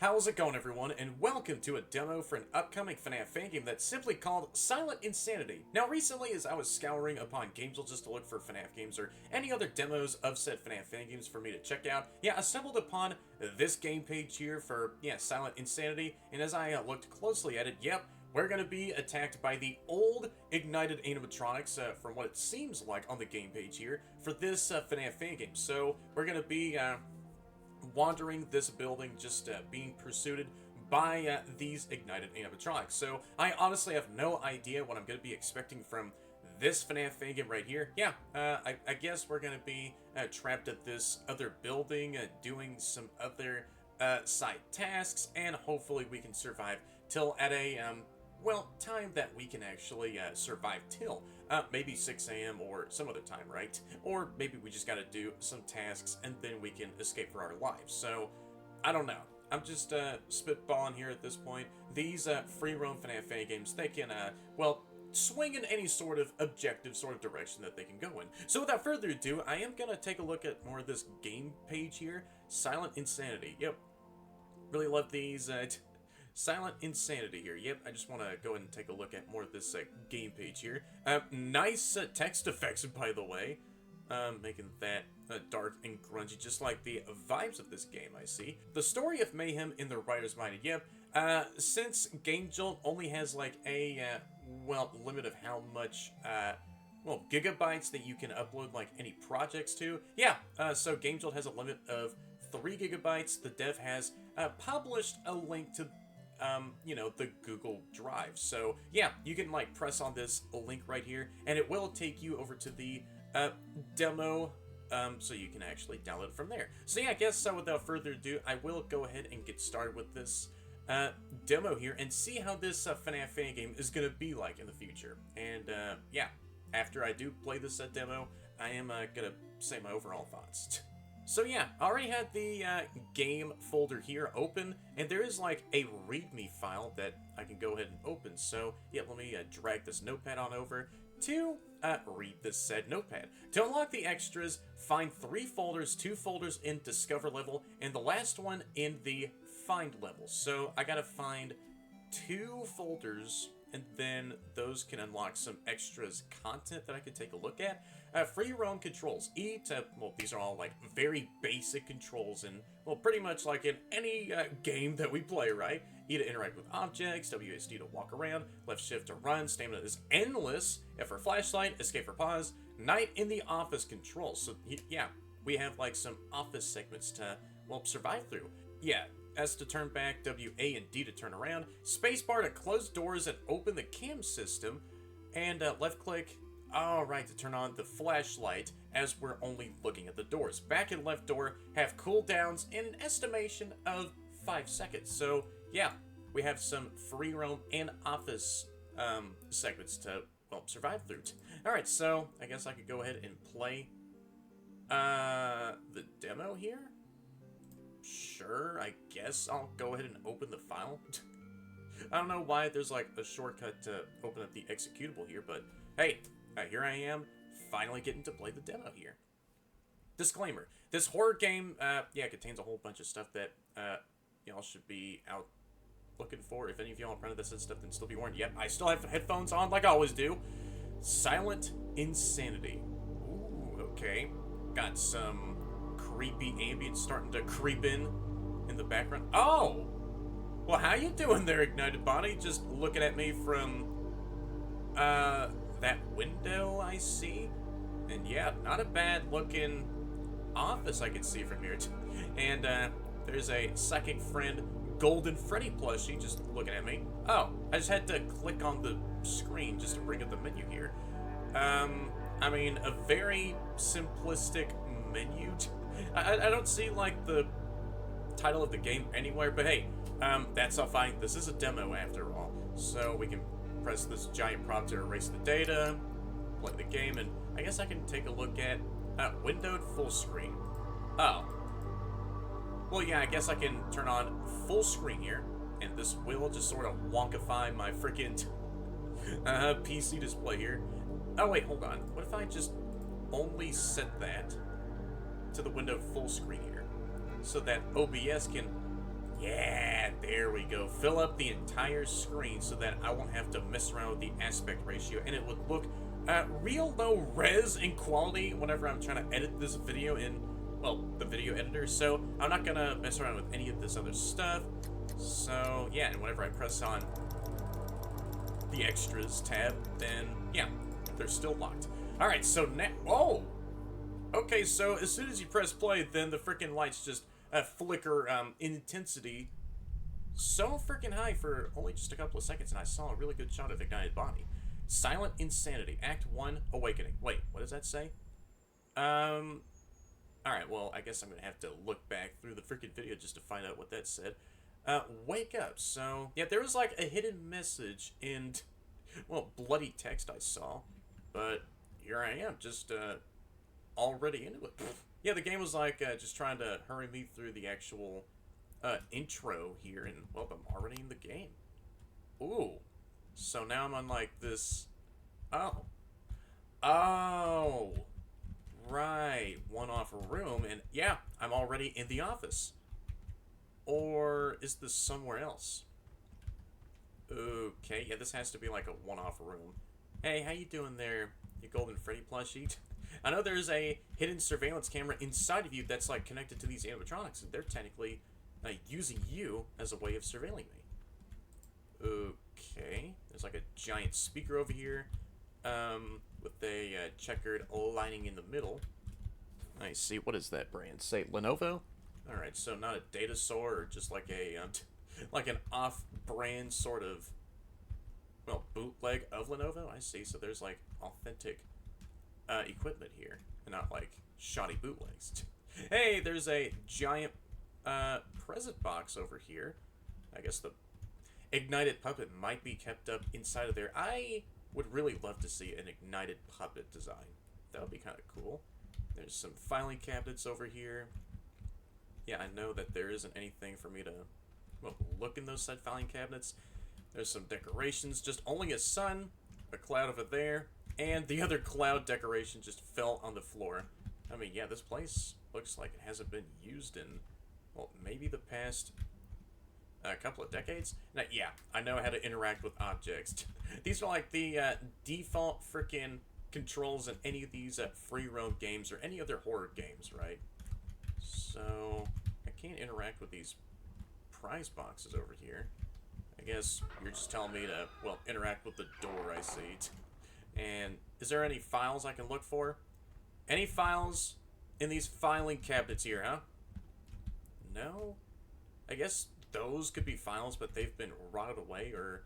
How's it going, everyone, and welcome to a demo for an upcoming FNAF Fangame that's simply called Silent Insanity. Now, recently, as I was scouring upon GameJolt just to look for FNAF games or any other demos of said FNAF Fangames for me to check out, I stumbled upon this game page here for, Silent Insanity, and as I looked closely at it, we're going to be attacked by the old ignited animatronics, from what it seems like on the game page here, for this FNAF Fangame. So, we're going to be wandering this building, just being pursued by these ignited animatronics. So I honestly have no idea what I'm going to be expecting from this FNAF Fangame right here. I guess we're going to be trapped at this other building, doing some other side tasks, and hopefully we can survive till at a time that we can actually survive till. Maybe 6 a.m. or some other time, right? Or maybe we just gotta do some tasks and then we can escape for our lives. So, I don't know. I'm just spitballing here at this point. These free roam FNAF Fangames, they can, swing in any sort of objective sort of direction that they can go in. So without further ado, I am gonna take a look at more of this game page here. Silent Insanity. Yep. Really love these. Silent Insanity here. Yep, I just want to go ahead and take a look at more of this game page here. Nice text effects, by the way. Making that dark and grungy, just like the vibes of this game, I see. The story of mayhem in the writer's mind. Yep, since GameJolt only has like a, limit of how much, gigabytes that you can upload like any projects to. So GameJolt has a limit of 3 gigabytes. The dev has published a link to the Google Drive. So, you can, press on this link right here, and it will take you over to the demo, so you can actually download it from there. So, I guess, without further ado, I will go ahead and get started with this demo here, and see how this FNAF Fangame is going to be like in the future. And, after I do play this demo, I am going to say my overall thoughts. So I already had the game folder here open, and there is like a readme file that I can go ahead and open. So let me drag this notepad on over to read this said notepad. To unlock the extras, find 3 folders, 2 folders in Discover level, and the last one in the Find level. So I gotta find 2 folders, and then those can unlock some extras content that I can take a look at. Free roam controls. E to, these are all like very basic controls, and pretty much like in any game that we play, right? E to interact with objects, WSD to walk around, left shift to run, stamina is endless, F for flashlight, escape for pause, night in the office controls. So we have like some office segments to, survive through. S to turn back, W, A, and D to turn around, spacebar to close doors and open the cam system, and left click, alright, to turn on the flashlight as we're only looking at the doors. Back and left door have cooldowns in an estimation of 5 seconds. So, we have some free roam and office segments to, survive through. Alright, so I guess I could go ahead and play the demo here. Sure, I guess I'll go ahead and open the file. I don't know why there's like a shortcut to open up the executable here, but hey, here I am, finally getting to play the demo here. Disclaimer, this horror game, contains a whole bunch of stuff that, y'all should be out looking for. If any of y'all printed this and stuff, then still be warned. Yep, I still have headphones on like I always do. Silent Insanity. Ooh, okay. Got some creepy ambience starting to creep in the background. Oh! Well, how you doing there, Ignited Body? Just looking at me from, that window I see. And not a bad looking office I can see from here. And, there's a psychic friend, Golden Freddy plushie, just looking at me. Oh, I just had to click on the screen just to bring up the menu here. I mean, a very simplistic menu. I don't see, like, the title of the game anywhere, but hey, that's all fine. This is a demo after all. So we can press this giant prompt to erase the data, play the game, and I guess I can take a look at windowed full screen. Oh. Well, I guess I can turn on full screen here, and this will just sort of wonkify my freaking PC display here. Oh, wait, hold on. What if I just only set that to the window full screen here, so that OBS can, Yeah, there we go. Fill up the entire screen so that I won't have to mess around with the aspect ratio, and it would look real low res in quality whenever I'm trying to edit this video in, well, the video editor. So I'm not gonna mess around with any of this other stuff. So yeah, and whenever I press on the extras tab, then yeah, they're still locked. All right, so now, oh, okay, so as soon as you press play, then the freaking lights just flicker in intensity so freaking high for only just a couple of seconds, and I saw a really good shot of Ignited Body. Silent Insanity, Act 1, Awakening. Wait, what does that say? Alright, well, I guess I'm gonna have to look back through the freaking video just to find out what that said. Wake up. So, yeah, there was like a hidden message in, well, bloody text I saw, but here I am, just, already into it. Yeah, the game was like, just trying to hurry me through the actual, intro here, and, well, I'm already in the game. Ooh. So now I'm on, like, this... Oh. Oh. Right. One off a room, and, yeah, I'm already in the office. Or is this somewhere else? Okay, yeah, this has to be, like, a one-off room. Hey, how you doing there, you golden Freddy plushie? I know there's a hidden surveillance camera inside of you that's, like, connected to these animatronics, and they're technically using you as a way of surveilling me. Okay, there's, like, a giant speaker over here, with a checkered lining in the middle. I see. What is that brand? Say, Lenovo? Alright, so not a datasaur, or just, like, a, like an off-brand sort of, well, bootleg of Lenovo? I see. So there's, like, authentic equipment here, and not like shoddy bootlegs. Hey, there's a giant present box over here. I guess the ignited puppet might be kept up inside of there. I would really love to see an ignited puppet design. That would be kind of cool. There's some filing cabinets over here. Yeah, I know that there isn't anything for me to, well, look in those said filing cabinets. There's some decorations, just only a sun, a cloud over there, and the other cloud decoration just fell on the floor. I mean, yeah, this place looks like it hasn't been used in, well, maybe the past couple of decades? Now, yeah, I know how to interact with objects. These are like the default frickin' controls in any of these free roam games or any other horror games, right? So, I can't interact with these prize boxes over here. I guess you're just telling me to, well, interact with the door I see. And is there any files I can look for? Any files in these filing cabinets here, huh? No? I guess those could be files, but they've been rotted away, or,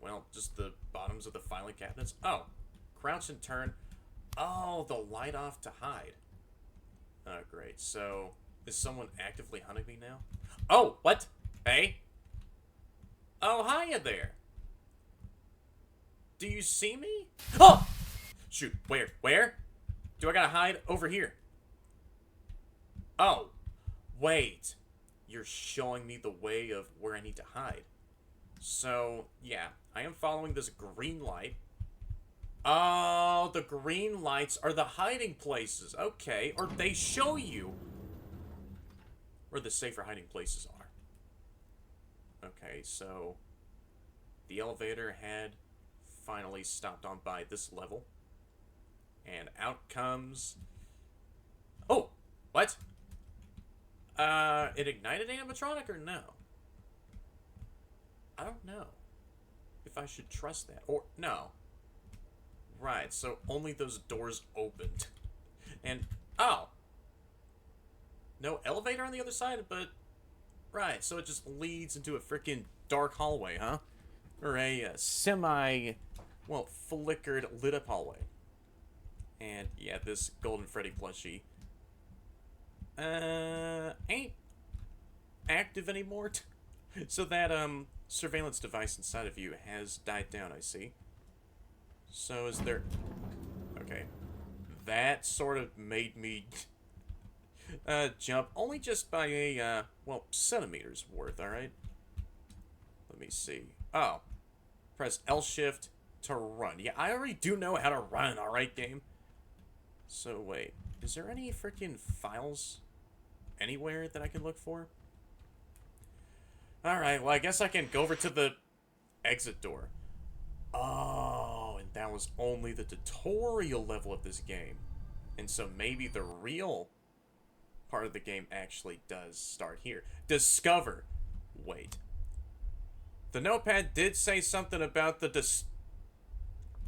well, just the bottoms of the filing cabinets. Oh, crouch and turn. Oh, the light off to hide. Oh, great. So, is someone actively hunting me now? Oh, what? Hey? Oh, hiya there. Do you see me? Oh! Shoot, where? Where? Do I gotta hide? Over here. Oh. Wait. You're showing me the way of where I need to hide. So, yeah. I am following this green light. Oh, the green lights are the hiding places. Okay. Or they show you where the safer hiding places are. Okay, so the elevator had finally stopped on by this level. And out comes... Oh! What? It ignited animatronic or no? I don't know if I should trust that. Or, no. Right, so only those doors opened. And, oh! No elevator on the other side, but... Right, so it just leads into a freaking dark hallway, huh? Or a semi... well, flickered, lit-up hallway. And, yeah, this golden Freddy plushie... ain't active anymore. So that, surveillance device inside of you has died down, I see. So is there... Okay. That sort of made me... jump only just by a, well, centimeters worth, alright? Let me see. Oh. Press L-shift to run. Yeah, I already do know how to run, alright, game? So, wait. Is there any freaking files anywhere that I can look for? Alright, well, I guess I can go over to the exit door. Oh, and that was only the tutorial level of this game. And so maybe the real part of the game actually does start here. Discover. Wait. The notepad did say something about the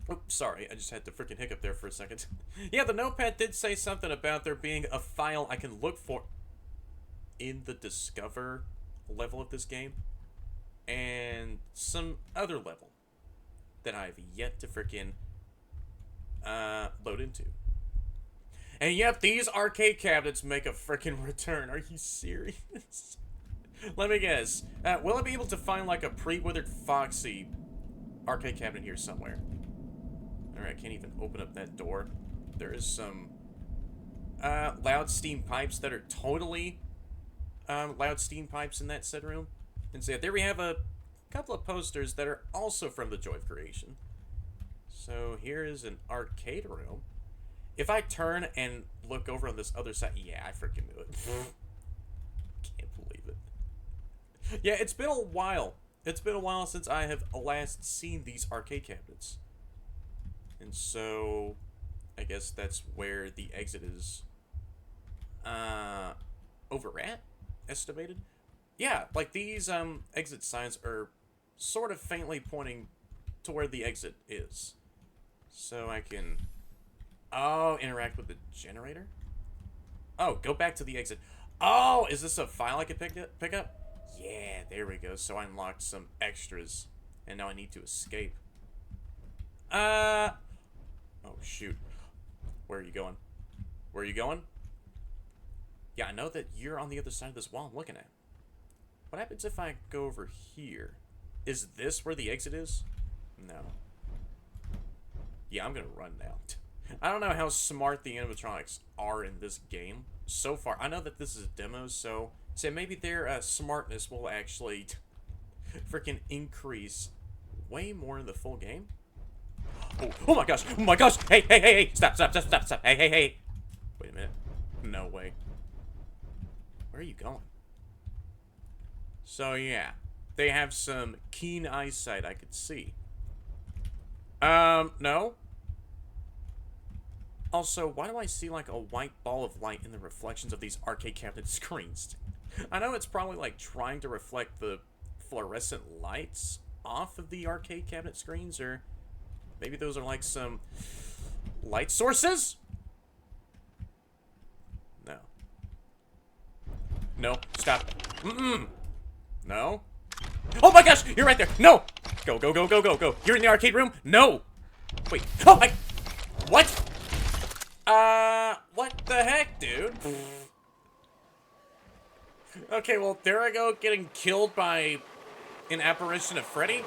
Oops, sorry, I just had to freaking hiccup there for a second. Yeah, the notepad did say something about there being a file I can look for in the discover level of this game. And some other level that I've yet to freaking load into. And yep, these arcade cabinets make a freaking return. Are you serious? Let me guess. Will I be able to find like a pre-withered Foxy arcade cabinet here somewhere? Alright, I can't even open up that door. There is some loud steam pipes that are totally loud steam pipes in that said room. And so there we have a couple of posters that are also from the Joy of Creation. So here is an arcade room. If I turn and look over on this other side, yeah, I freaking knew it. Can't believe it. Yeah, it's been a while. It's been a while since I have last seen these arcade cabinets. And so, I guess that's where the exit is, over at, estimated? Yeah, like these, exit signs are sort of faintly pointing to where the exit is. So I can, oh, interact with the generator? Oh, go back to the exit. Oh, is this a file I could pick up? Yeah, there we go. So I unlocked some extras, and now I need to escape. Oh, shoot. Where are you going? Where are you going? Yeah, I know that you're on the other side of this wall I'm looking at. What happens if I go over here? Is this where the exit is? No. Yeah, I'm gonna run now. I don't know how smart the animatronics are in this game so far. I know that this is a demo, so maybe their smartness will actually freaking increase way more in the full game. Oh my gosh! Oh my gosh! Hey, hey, hey, hey! Stop, stop, stop, stop, stop! Hey, hey, hey! Wait a minute. No way. Where are you going? So yeah, they have some keen eyesight I could see. No. Also, why do I see like a white ball of light in the reflections of these arcade cabinet screens? I know it's probably like trying to reflect the fluorescent lights off of the arcade cabinet screens, or maybe those are like some light sources? No. No, stop. Mm-mm. No. Oh my gosh, you're right there. No. Go, go, go, go, go, go. You're in the arcade room? No. Wait. Oh, what? What the heck, dude? Okay, well, there I go, getting killed by an apparition of Freddy?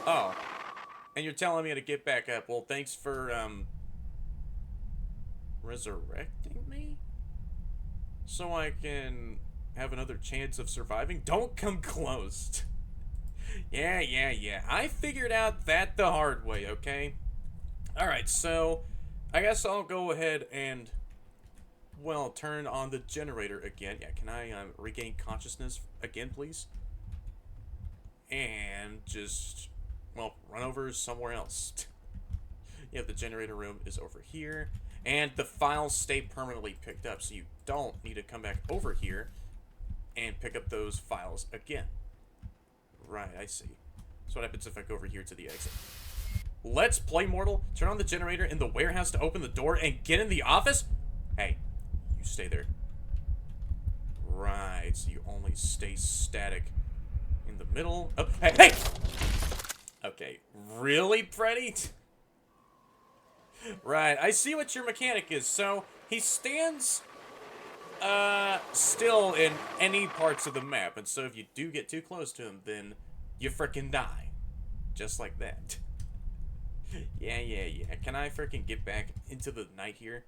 Oh. And you're telling me to get back up. Well, thanks for, resurrecting me? So I can have another chance of surviving? Don't come close. Yeah. I figured out that the hard way, okay? Alright, so I guess I'll go ahead and, well, turn on the generator again. Yeah, can I regain consciousness again, please? And just, well, run over somewhere else. Yeah, the generator room is over here. And the files stay permanently picked up, so you don't need to come back over here and pick up those files again. Right, I see. So what happens if I go over here to the exit? Let's play Mortal. Turn on the generator in the warehouse to open the door and get in the office? Hey, you stay there. Right, so you only stay static in the middle. Oh, hey, hey! Okay, really, Freddy? Right, I see what your mechanic is. So, he stands still in any parts of the map, and so if you do get too close to him, then you frickin' die. Just like that. Yeah. Can I frickin' get back into the night here?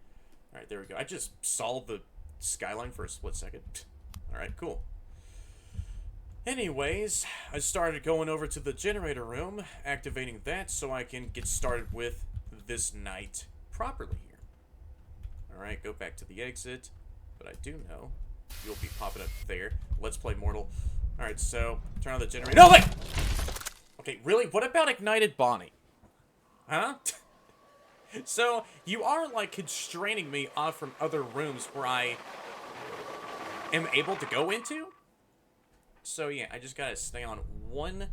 Alright, there we go. I just solved the skyline for a split second. Alright, cool. Anyways, I started going over to the generator room, activating that so I can get started with this night properly here. Alright, go back to the exit. But I do know you'll be popping up there. Let's play Mortal. Alright, so, turn on the generator. No, wait! Okay, really? What about ignited Bonnie? Huh? So, you are, like, constraining me off from other rooms where I am able to go into? So, yeah, I just gotta stay on one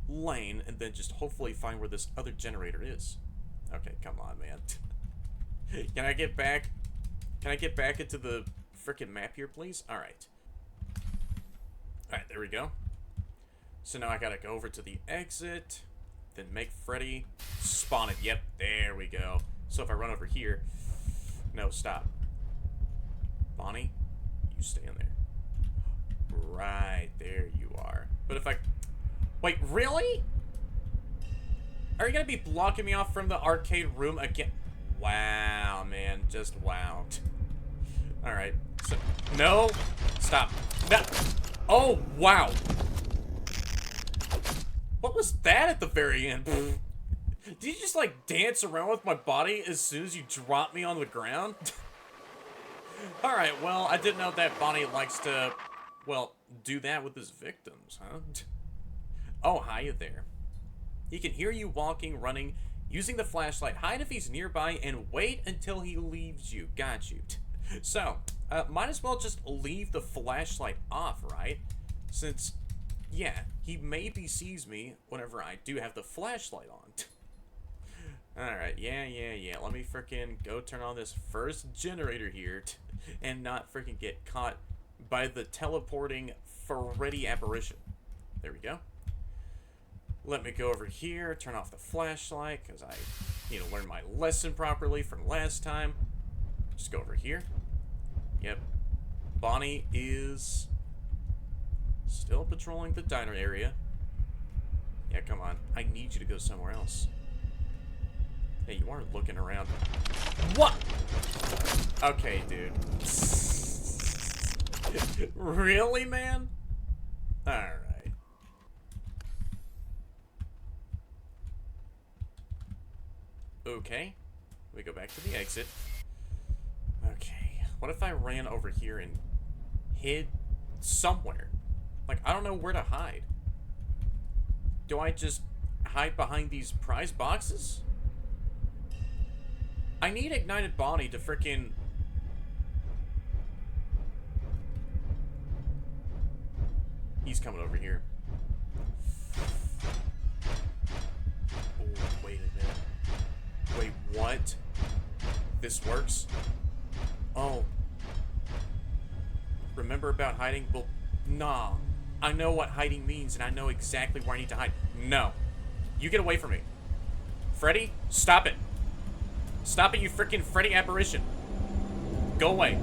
lane and then just hopefully find where this other generator is. Okay, come on, man. Can I get back? Can I get back into the frickin' map here, please? Alright. Alright, there we go. So now I gotta go over to the exit, then make Freddy spawn it. Yep, there we go. So if I run over here... No, stop. Bonnie, you stay in there. Right, there you are. But if I... Wait, really? Are you gonna be blocking me off from the arcade room again? Wow, man. Just wow. Alright. So, no. Stop. No. Oh, wow. What was that at the very end? Did you just, like, dance around with my body as soon as you dropped me on the ground? Alright, well, I didn't know that Bonnie likes to, well, do that with his victims, huh? Oh, hiya there. He can hear you walking, running, using the flashlight. Hide if he's nearby and wait until he leaves you. Got you. So, might as well just leave the flashlight off, right? Since, yeah, he maybe sees me whenever I do have the flashlight on. Alright, yeah. Let me frickin' go turn on this first generator here and not frickin' get caught by the teleporting Freddy apparition. There we go. Let me go over here, turn off the flashlight, because I need to learn my lesson properly from last time. Just go over here. Yep. Bonnie is still patrolling the diner area. Yeah, come on. I need you to go somewhere else. Hey, you aren't looking around. What? Okay, dude. Really, man? Alright. Okay. We go back to the exit. Okay. What if I ran over here and hid somewhere? Like, I don't know where to hide. Do I just hide behind these prize boxes? I need ignited Bonnie to frickin'... He's coming over here. Oh, wait a minute. Wait, what? This works? Oh. Remember about hiding? Well, nah. I know what hiding means, and I know exactly where I need to hide. No. You get away from me. Freddy, stop it. Stop it, you freaking Freddy apparition. Go away.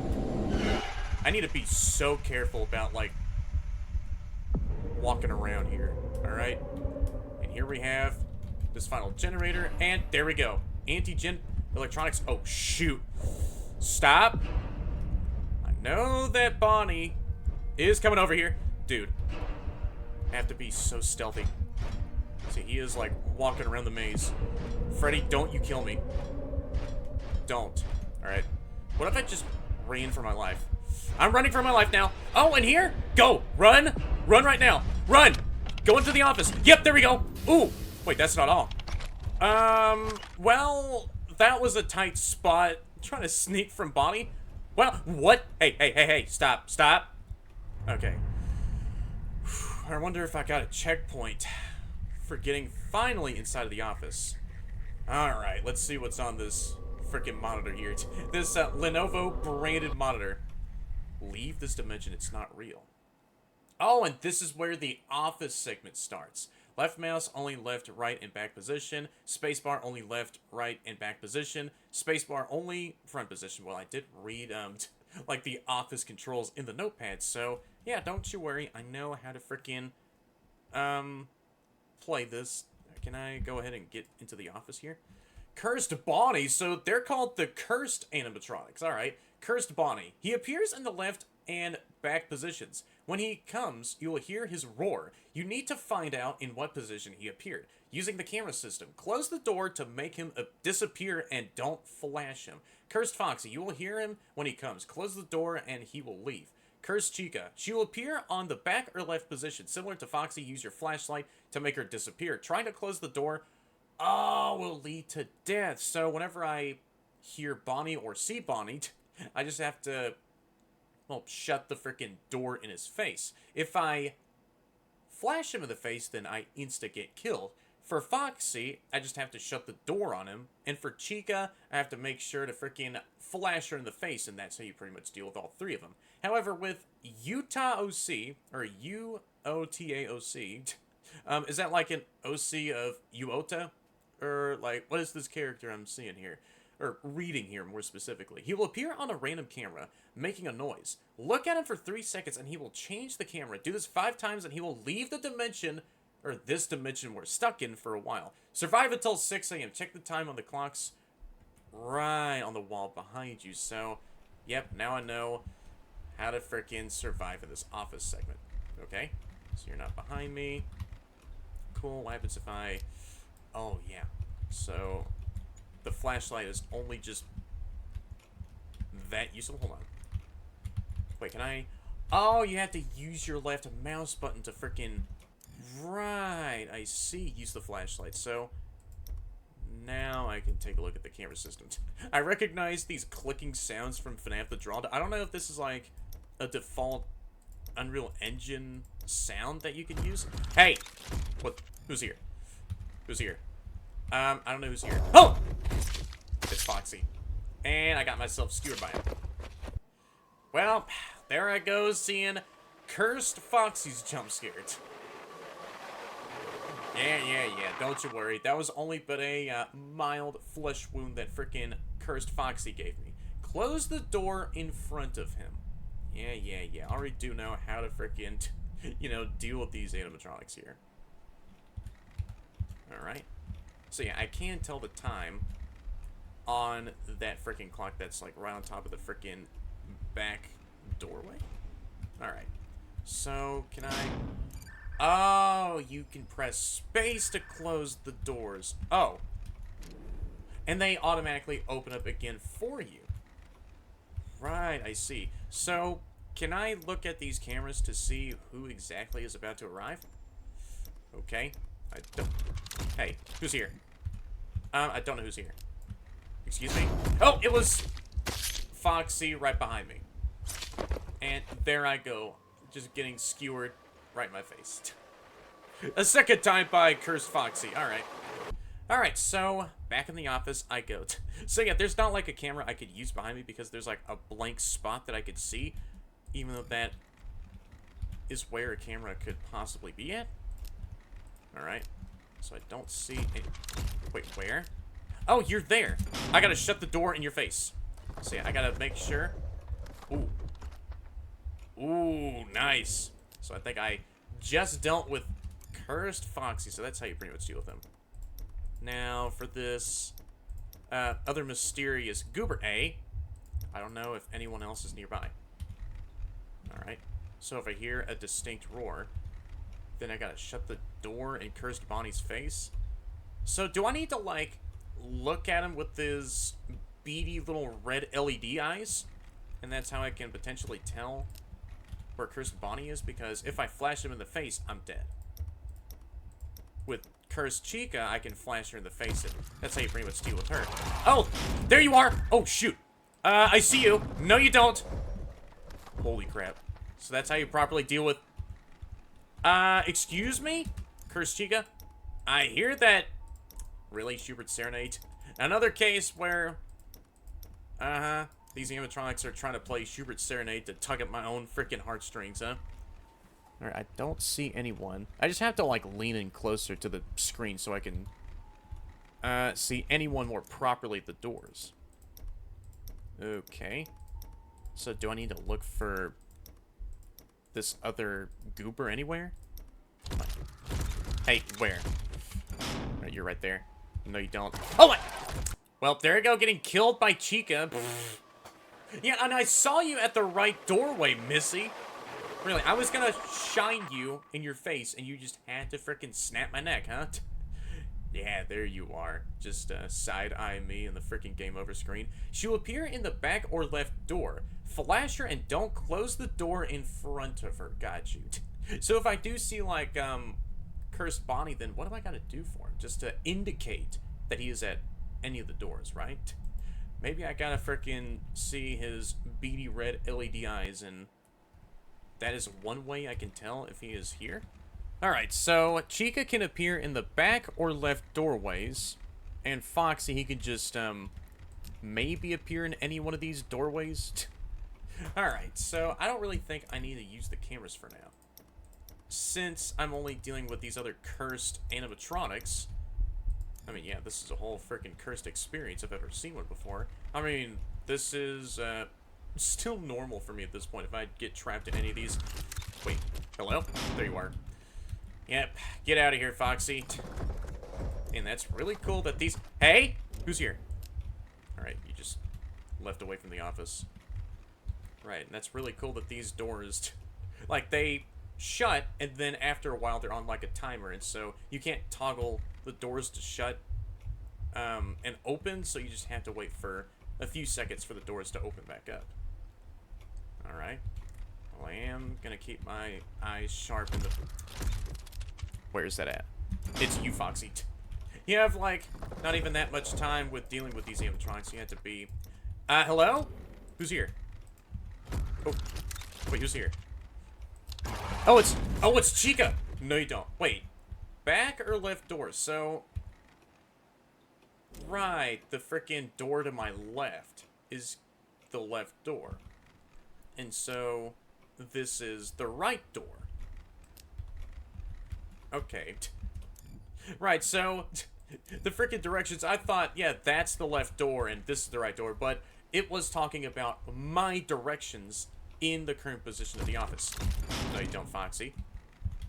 I need to be so careful about, like, walking around here. Alright? And here we have this final generator, and there we go. Anti-gen electronics. Oh, shoot. Stop. I know that Bonnie is coming over here. Dude. I have to be so stealthy. See, he is, like, walking around the maze. Freddy, don't you kill me. Don't. Alright. What if I just ran for my life? I'm running for my life now. Oh, and here? Go. Run. Run right now. Run. Go into the office. Yep, there we go. Ooh. Wait, that's not all. Well, that was a tight spot. I'm trying to sneak from Bonnie. Well, what? Hey, stop. Okay. I wonder if I got a checkpoint for getting finally inside of the office. Alright, let's see what's on this freaking monitor here. This Lenovo branded monitor. Leave this dimension, it's not real. Oh, and this is where the office segment starts. Left mouse only left, right, and back position. Spacebar only left, right, and back position. Spacebar only front position. Well, I did read like the office controls in the notepad, so yeah, don't you worry. I know how to freaking play this. Can I go ahead and get into the office here? Cursed Bonnie. So they're called the cursed animatronics. All right, Cursed Bonnie. He appears in the left and back positions. When he comes, you will hear his roar. You need to find out in what position he appeared. Using the camera system, close the door to make him disappear and don't flash him. Cursed Foxy, you will hear him when he comes. Close the door and he will leave. Cursed Chica. She will appear on the back or left position. Similar to Foxy, use your flashlight to make her disappear. Trying to close the door, will lead to death. So whenever I hear Bonnie or see Bonnie, I just have to, well, shut the freaking door in his face. If I flash him in the face, then I insta-get killed. For Foxy, I just have to shut the door on him. And for Chica, I have to make sure to freaking flash her in the face, and that's how you pretty much deal with all three of them. However, with Utah OC, or U-O-T-A-O-C, is that like an OC of Uota? Or, like, what is this character I'm seeing here? Or reading here, more specifically. He will appear on a random camera, making a noise. Look at him for 3 seconds, and he will change the camera. Do this 5 times, and he will leave the dimension, or this dimension we're stuck in, for a while. Survive until 6 a.m. Check the time on the clocks right on the wall behind you. So, yep, now I know how to freaking survive in this office segment. Okay? So you're not behind me. Cool. What happens if I... Oh, yeah. So, the flashlight is only just that useful. Hold on. Wait, can I... Oh, you have to use your left mouse button to freaking... Right, I see. Use the flashlight. So, now I can take a look at the camera systems. I recognize these clicking sounds from FNAF the Draw. I don't know if this is like a default Unreal Engine sound that you can use. Hey! What? Who's here? Who's here? I don't know who's here. Oh! It's Foxy. And I got myself skewered by him. Well, there I go, seeing Cursed Foxy's jump scared. Yeah, don't you worry. That was only but a mild flesh wound that frickin' Cursed Foxy gave me. Close the door in front of him. Yeah. I already do know how to frickin', deal with these animatronics here. Alright. So yeah, I can tell the time on that frickin' clock that's like right on top of the frickin' back doorway. Alright. So, can I... Oh, you can press space to close the doors. Oh. And they automatically open up again for you. Right, I see. So, can I look at these cameras to see who exactly is about to arrive? Okay. I don't... Hey, who's here? I don't know who's here. Excuse me? Oh, it was Foxy right behind me. And there I go. Just getting skewered right in my face. A second time by Cursed Foxy. Alright, so back in the office I go. So yeah, there's not like a camera I could use behind me because there's like a blank spot that I could see. Even though that is where a camera could possibly be at. Alright. So I don't see any... Wait, where? Oh, you're there. I gotta shut the door in your face. So yeah, I gotta make sure. Ooh. Ooh, nice. So I think I just dealt with Cursed Foxy, so that's how you pretty much deal with him. Now, for this other mysterious goober I don't know if anyone else is nearby. Alright. So if I hear a distinct roar, then I gotta shut the door in Cursed Bonnie's face. So do I need to, like, look at him with his beady little red LED eyes? And that's how I can potentially tell where Cursed Bonnie is? Because if I flash him in the face, I'm dead. With Cursed Chica, I can flash her in the face, and that's how you pretty much deal with her. Oh! There you are! Oh, shoot! I see you! No, you don't! Holy crap. So that's how you properly deal with... excuse me? Cursed Chica? I hear that... Really, Schubert's Serenade? Another case where... These animatronics are trying to play Schubert's Serenade to tug at my own freaking heartstrings, huh? Alright, I don't see anyone. I just have to, like, lean in closer to the screen so I can see anyone more properly at the doors. Okay. So, do I need to look for this other goober anywhere? Hey, where? Alright, you're right there. No, you don't. Oh, my! Well, there you go, getting killed by Chica. Yeah, and I saw you at the right doorway, Missy. Really, I was gonna shine you in your face, and you just had to frickin' snap my neck, huh? Yeah, there you are. Just side-eye me in the freaking game over screen. She'll appear in the back or left door. Flash her and don't close the door in front of her. Got you. So if I do see, like, Cursed Bonnie, then what am I gonna do for him? Just to indicate that he is at any of the doors, right? Maybe I gotta freaking see his beady red LED eyes, and that is one way I can tell if he is here. Alright, so Chica can appear in the back or left doorways, and Foxy, he can just, maybe appear in any one of these doorways. Alright, so I don't really think I need to use the cameras for now. Since I'm only dealing with these other cursed animatronics, I mean, yeah, this is a whole freaking cursed experience if I've ever seen one before. I mean, this is, still normal for me at this point if I get trapped in any of these. Wait, hello? There you are. Yep, get out of here, Foxy. And that's really cool that these... Hey! Who's here? Alright, you just left away from the office. Right, and that's really cool that these doors... Like, they shut, and then after a while they're on, like, a timer, and so you can't toggle the doors to shut and open, so you just have to wait for a few seconds for the doors to open back up. Alright. Well, I am gonna keep my eyes sharp in the... Where is that at? It's you, Foxy. You have, like, not even that much time with dealing with these animatronics. You have to be... hello? Who's here? Oh, wait, who's here? Oh, it's Chica! No, you don't. Wait. Back or left door? So... Right, the frickin' door to my left is the left door. And so, this is the right door. Okay. Right, so, the frickin' directions, I thought, yeah, that's the left door and this is the right door, but it was talking about my directions in the current position of the office. No, you don't, Foxy.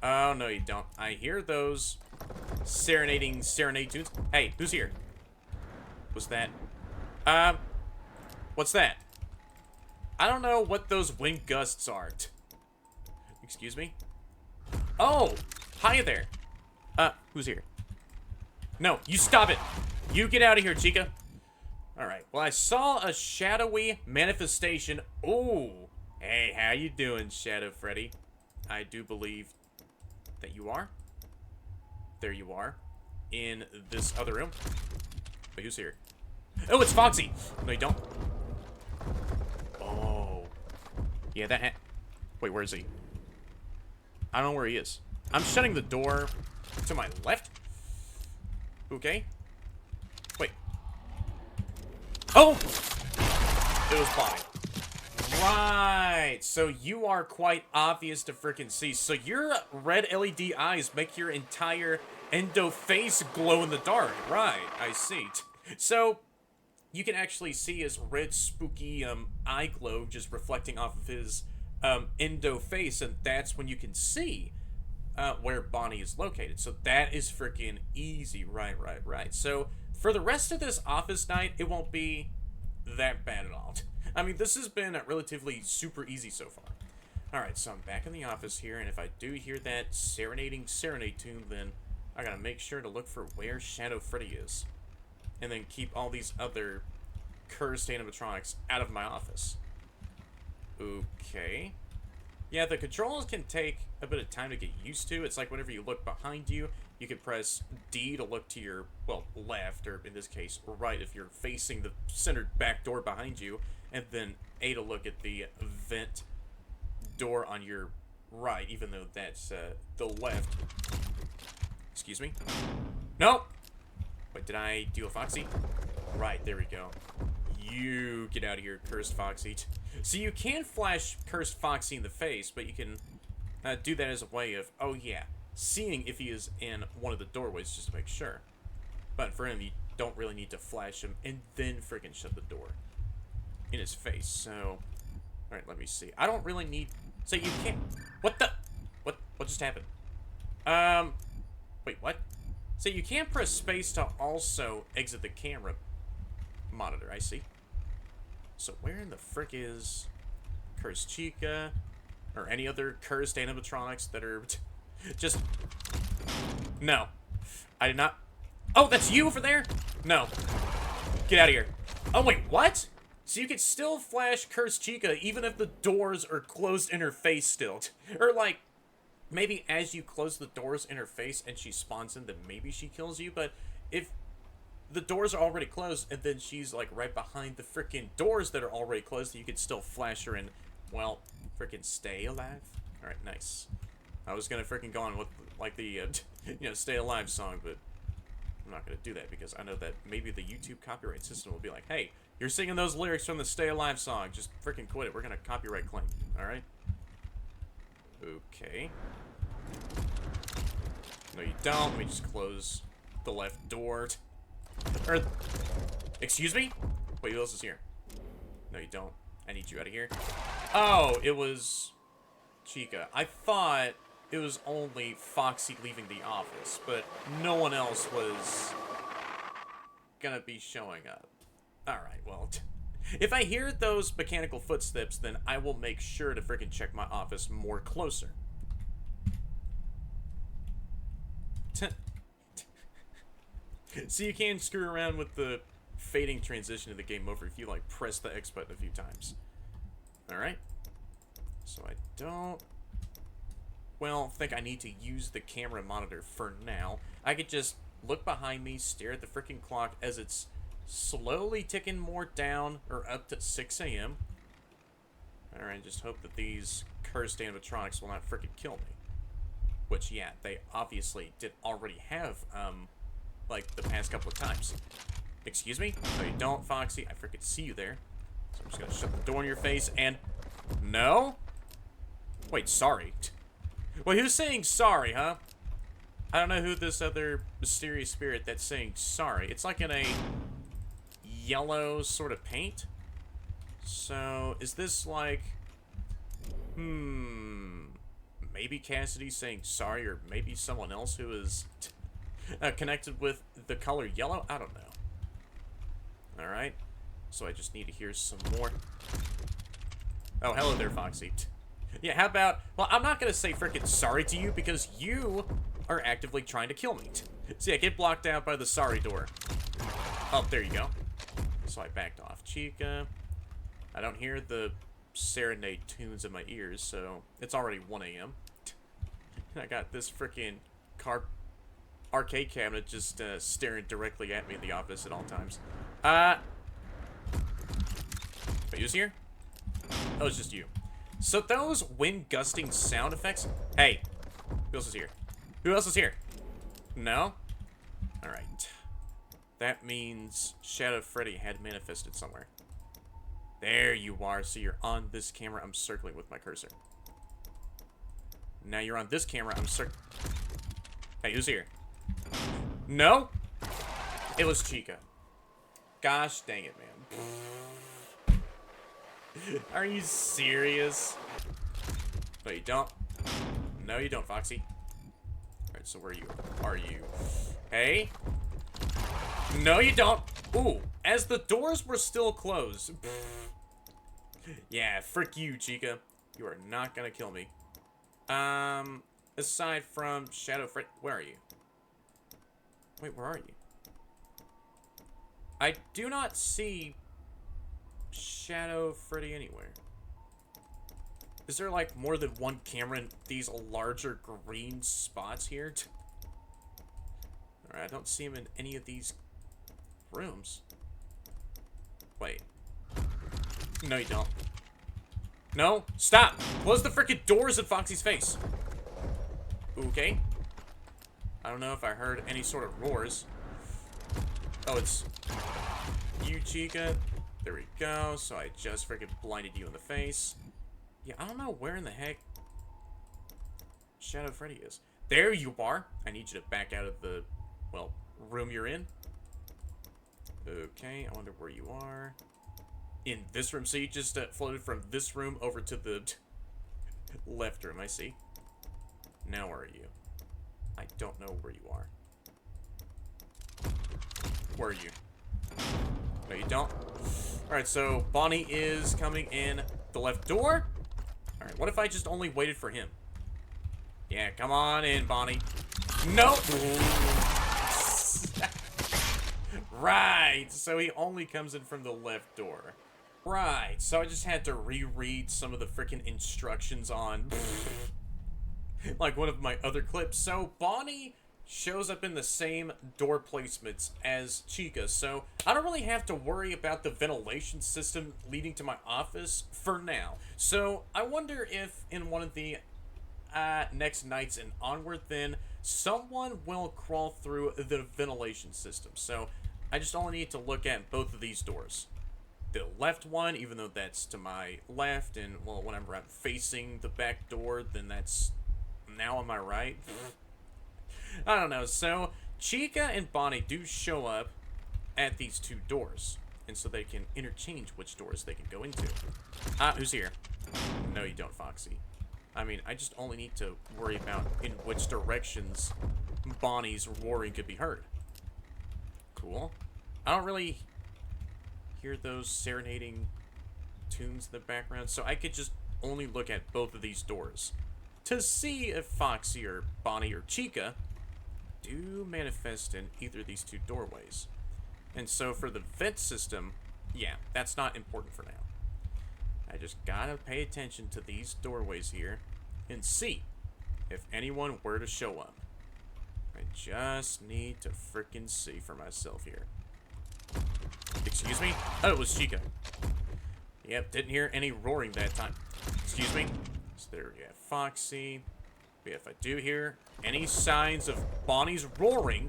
Oh, no, you don't. I hear those serenade tunes. Hey, who's here? What's that? What's that? I don't know what those wind gusts are. Excuse me? Oh! Hi there. Who's here? No, you stop it! You get out of here, Chica! Alright, well, I saw a shadowy manifestation. Ooh! Hey, how you doing, Shadow Freddy? I do believe that you are. There you are. In this other room. Wait, who's here? Oh, it's Foxy! No, you don't. Oh. Yeah, that wait, where is he? I don't know where he is. I'm shutting the door to my left. Okay. Wait. Oh! It was Bonnie. Right. So you are quite obvious to freaking see. So your red LED eyes make your entire endo face glow in the dark. Right. I see. So you can actually see his red spooky eye glow just reflecting off of his endo face, and that's when you can see where Bonnie is located. So that is freaking easy. Right. So for the rest of this office night, it won't be that bad at all. I mean, this has been relatively super easy so far. Alright, so I'm back in the office here, and if I do hear that serenade tune, then I gotta make sure to look for where Shadow Freddy is. And then keep all these other cursed animatronics out of my office. Okay. Yeah, the controls can take a bit of time to get used to. It's like whenever you look behind you, you can press D to look to your, well, left, or in this case, right if you're facing the centered back door behind you, and then A to look at the vent door on your right, even though that's the left. Excuse me? Nope! Wait, did I do a Foxy? Right, there we go. You get out of here, Cursed Foxy. So you can flash Cursed Foxy in the face, but you can do that as a way of, oh yeah, seeing if he is in one of the doorways just to make sure. But for him, you don't really need to flash him and then freaking shut the door in his face. So, alright, let me see. I don't really need... So you can't... What the... What just happened? Wait, what? So you can't press space to also exit the camera monitor, I see. So where in the frick is Cursed Chica or any other cursed animatronics that are just... No. I did not... Oh, that's you over there? No. Get out of here. Oh, wait, what? So you can still flash Curse Chica even if the doors are closed in her face still. Or, like, maybe as you close the doors in her face and she spawns in, then maybe she kills you. But if the doors are already closed and then she's, like, right behind the freaking doors that are already closed, you could still flash her and, well, freaking stay alive. Alright, nice. I was gonna freaking go on with, like, the, you know, Stay Alive song, but I'm not gonna do that because I know that maybe the YouTube copyright system will be like, hey, you're singing those lyrics from the Stay Alive song. Just freaking quit it. We're gonna copyright claim. Alright? Okay. No, you don't. Let me just close the left door. Or, excuse me? Wait, who else is here? No, you don't. I need you out of here. Oh, it was Chica. I thought it was only Foxy leaving the office, but no one else was gonna be showing up. Alright, well, if I hear those mechanical footsteps, then I will make sure to freaking check my office more closer. So you can screw around with the fading transition of the game over if you, like, press the X button a few times. Alright. So I don't, well, think I need to use the camera monitor for now. I could just look behind me, stare at the freaking clock as it's slowly ticking more down, or up to 6 a.m. Alright, just hope that these cursed animatronics will not freaking kill me. Which, yeah, they obviously did already have, like, the past couple of times. Excuse me? No, you don't, Foxy. I freaking see you there. So I'm just gonna shut the door in your face, and... No? Wait, sorry. Well, who's saying sorry, huh? I don't know who this other mysterious spirit that's saying sorry. It's like in a yellow sort of paint. So, is this like... Maybe Cassidy's saying sorry, or maybe someone else who is connected with the color yellow? I don't know. Alright. So I just need to hear some more. Oh, hello there, Foxy. Yeah, how about... Well, I'm not going to say freaking sorry to you because you are actively trying to kill me. So yeah, get blocked out by the sorry door. Oh, there you go. So I backed off. Chica. I don't hear the serenade tunes in my ears, so it's already 1 a.m. I got this freaking arcade cabinet just staring directly at me in the office at all times. Wait, who's here? Oh, it's just you. So those wind gusting sound effects... Hey, who else is here? Who else is here? No? Alright. That means Shadow Freddy had manifested somewhere. There you are. So you're on this camera. I'm circling with my cursor. Now you're on this camera. I'm Hey, who's here? No? It was Chica. Gosh dang it, man. Are you serious? No, you don't. No, you don't, Foxy. Alright, so where are you? Hey? No, you don't. Ooh, as the doors were still closed. Yeah, frick you, Chica. You are not gonna kill me. Aside from Shadow Freddy, where are you? Wait, where are you? I do not see Shadow Freddy anywhere. Is there like more than one camera in these larger green spots here? Alright, I don't see him in any of these rooms. Wait. No, you don't. No, stop! Close the frickin' doors in Foxy's face. Okay. I don't know if I heard any sort of roars. Oh, it's you, Chica. There we go. So I just freaking blinded you in the face. Yeah, I don't know where in the heck Shadow Freddy is. There you are. I need you to back out of the, well, room you're in. Okay, I wonder where you are. In this room. So you just floated from this room over to the left room, I see. Now where are you? I don't know where you are. Where are you? No, you don't. Alright, so Bonnie is coming in the left door. Alright, what if I just only waited for him? Yeah, come on in, Bonnie. No! Right, so he only comes in from the left door. Right, so I just had to reread some of the freaking instructions on like one of my other clips. So Bonnie shows up in the same door placements as Chica, so I don't really have to worry about the ventilation system leading to my office for now. So I wonder if in one of the next nights and onward, then someone will crawl through the ventilation system. So I just only need to look at both of these doors. The left one, even though that's to my left, and well, whenever I'm facing the back door, then that's now on my right. I don't know. So Chica and Bonnie do show up at these two doors, and so they can interchange which doors they can go into. Who's here? No, you don't, Foxy. I mean, I just only need to worry about in which directions Bonnie's roaring could be heard. Cool. I don't really hear those serenading tunes in the background, so I could just only look at both of these doors to see if Foxy or Bonnie or Chica do manifest in either of these two doorways. And so for the vent system, yeah, that's not important for now. I just gotta pay attention to these doorways here and see if anyone were to show up. I just need to frickin' see for myself here. Excuse me? Oh, it was Chica. Yep, didn't hear any roaring that time. Excuse me? So there we have Foxy. But if I do hear any signs of Bonnie's roaring...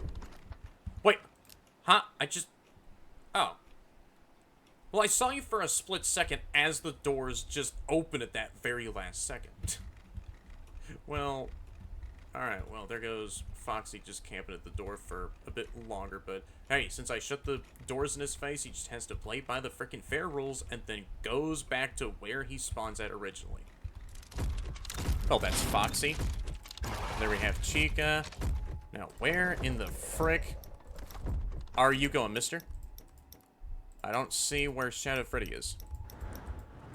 Wait. Huh? Oh. Well, I saw you for a split second as the doors just opened at that very last second. Well, alright, well, there goes Foxy just camping at the door for a bit longer, but hey, since I shut the doors in his face, he just has to play by the frickin' fair rules and then goes back to where he spawns at originally. Oh, that's Foxy. There we have Chica. Now, where in the frick are you going, mister? I don't see where Shadow Freddy is.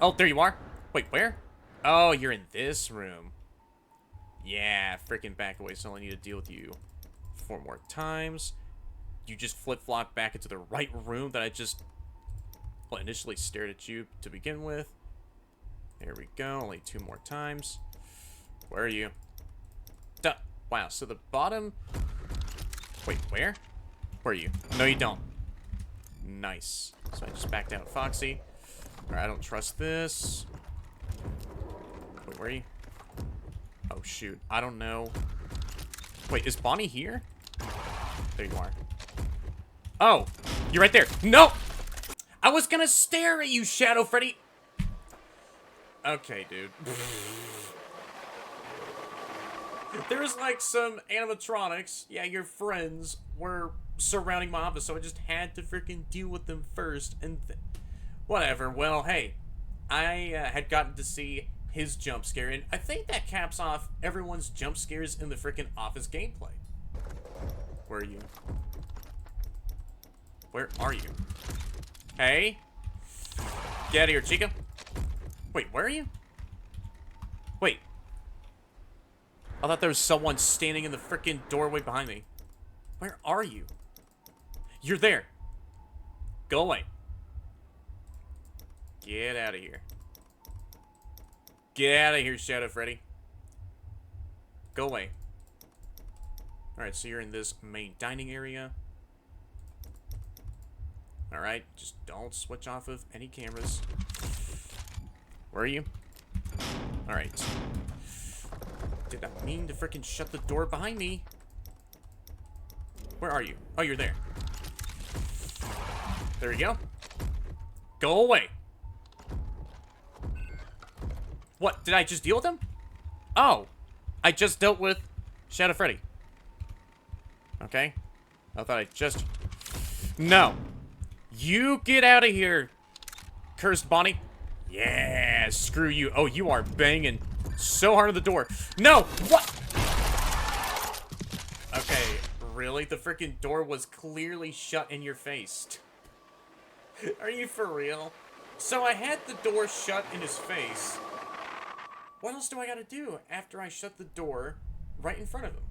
Oh, there you are. Wait, where? Oh, you're in this room. Yeah, freaking back away, so I only need to deal with you 4 more times. You just flip-flop back into the right room that I just, well, initially stared at you to begin with. There we go, only 2 more times. Where are you? Duh. Wow, so the bottom... Wait, where? Where are you? No, you don't. Nice. So I just backed out Foxy. Alright, I don't trust this. Wait, where are you? Oh, shoot. I don't know. Wait, is Bonnie here? There you are. Oh, you're right there. No! I was gonna stare at you, Shadow Freddy. Okay, dude. There's like some animatronics. Yeah, your friends were surrounding my office, so I just had to freaking deal with them first. And whatever. Well, hey, I had gotten to see his jump scare, and I think that caps off everyone's jump scares in the freaking Office gameplay. Where are you? Where are you? Hey? Get out of here, Chica. Wait, where are you? Wait. I thought there was someone standing in the freaking doorway behind me. Where are you? You're there. Go away. Get out of here. Get out of here, Shadow Freddy. Go away. Alright, so you're in this main dining area. Alright, just don't switch off of any cameras. Where are you? Alright. Did not mean to freaking shut the door behind me. Where are you? Oh, you're there. There we go. Go away. What? Did I just deal with him? Oh. I just dealt with Shadow Freddy. Okay. I thought I just... No. You get out of here, cursed Bonnie. Yeah, screw you. Oh, you are banging so hard on the door. No! What? Okay, really? The freaking door was clearly shut in your face. Are you for real? So I had the door shut in his face. What else do I gotta do after I shut the door right in front of him?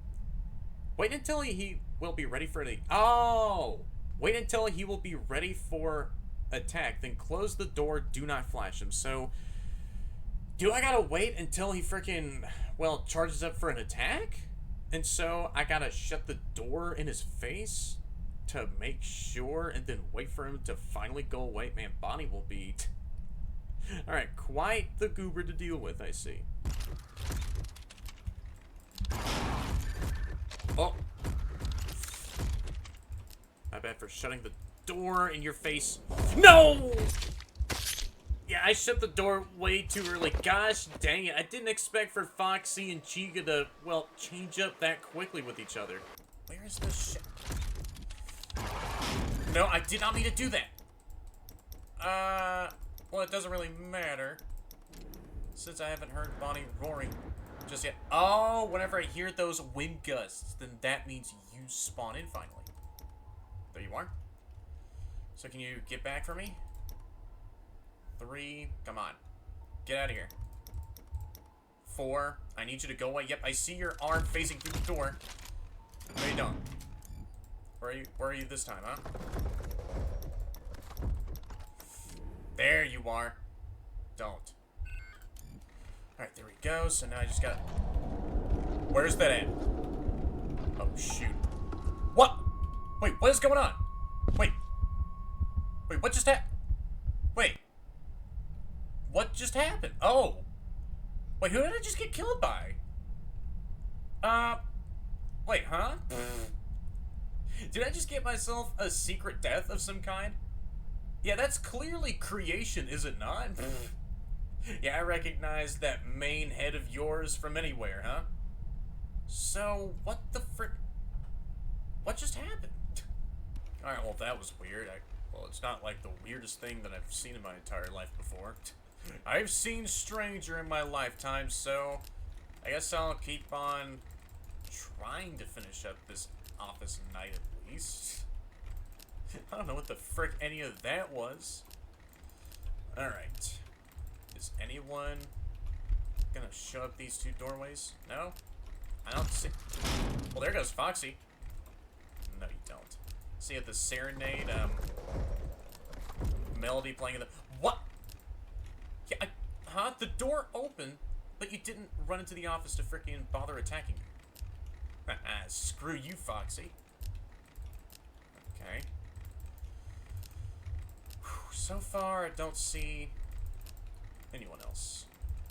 Wait until he will be ready for the... Oh! Wait until he will be ready for attack, then close the door, do not flash him. So, do I gotta wait until he freaking, well, charges up for an attack? And so, I gotta shut the door in his face to make sure, and then wait for him to finally go away? Man, Bonnie will be... Alright, quite the goober to deal with, I see. Oh! My bad for shutting the door in your face. No! Yeah, I shut the door way too early. Gosh dang it. I didn't expect for Foxy and Chica to, well, change up that quickly with each other. Where is the shit? No, I did not mean to do that. Well, it doesn't really matter, since I haven't heard Bonnie roaring just yet. Oh, whenever I hear those wind gusts, then that means you spawn in finally. There you are. So can you get back for me? 3, come on. Get out of here. 4, I need you to go away. Yep, I see your arm facing through the door. No, you don't. Where are you this time, huh? There you are. Don't. Alright, there we go. So now I just got... Where's that at? Oh, shoot. What? Wait, what is going on? Wait, what just happened? Wait. What just happened? Oh. Wait, who did I just get killed by? Wait, huh? Did I just get myself a secret death of some kind? Yeah, that's clearly creation, is it not? Yeah, I recognize that main head of yours from anywhere, huh? So, what the frick? What just happened? Alright, well, that was weird. Well, it's not like the weirdest thing that I've seen in my entire life before. I've seen stranger in my lifetime, so I guess I'll keep on trying to finish up this office night at least. I don't know what the frick any of that was. Alright. Is anyone gonna show up these 2 doorways? No? I don't see... Well, there goes Foxy. No, you don't. See at the serenade, melody playing in the... What? Yeah, huh? The door opened, but you didn't run into the office to frickin' bother attacking me. Screw you, Foxy. Okay. So far, I don't see anyone else.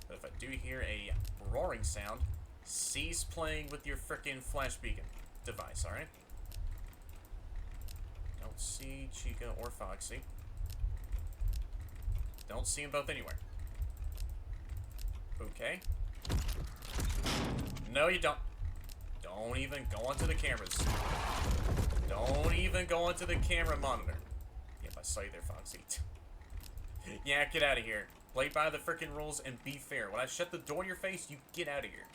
But if I do hear a roaring sound, cease playing with your frickin' flash beacon device, alright? Don't see Chica or Foxy. Don't see them both anywhere. Okay. No, you don't. Don't even go onto the cameras. Don't even go onto the camera monitor. Yep, I saw you there, Foxy. Yeah, get out of here. Play by the frickin' rules and be fair. When I shut the door in your face, you get out of here.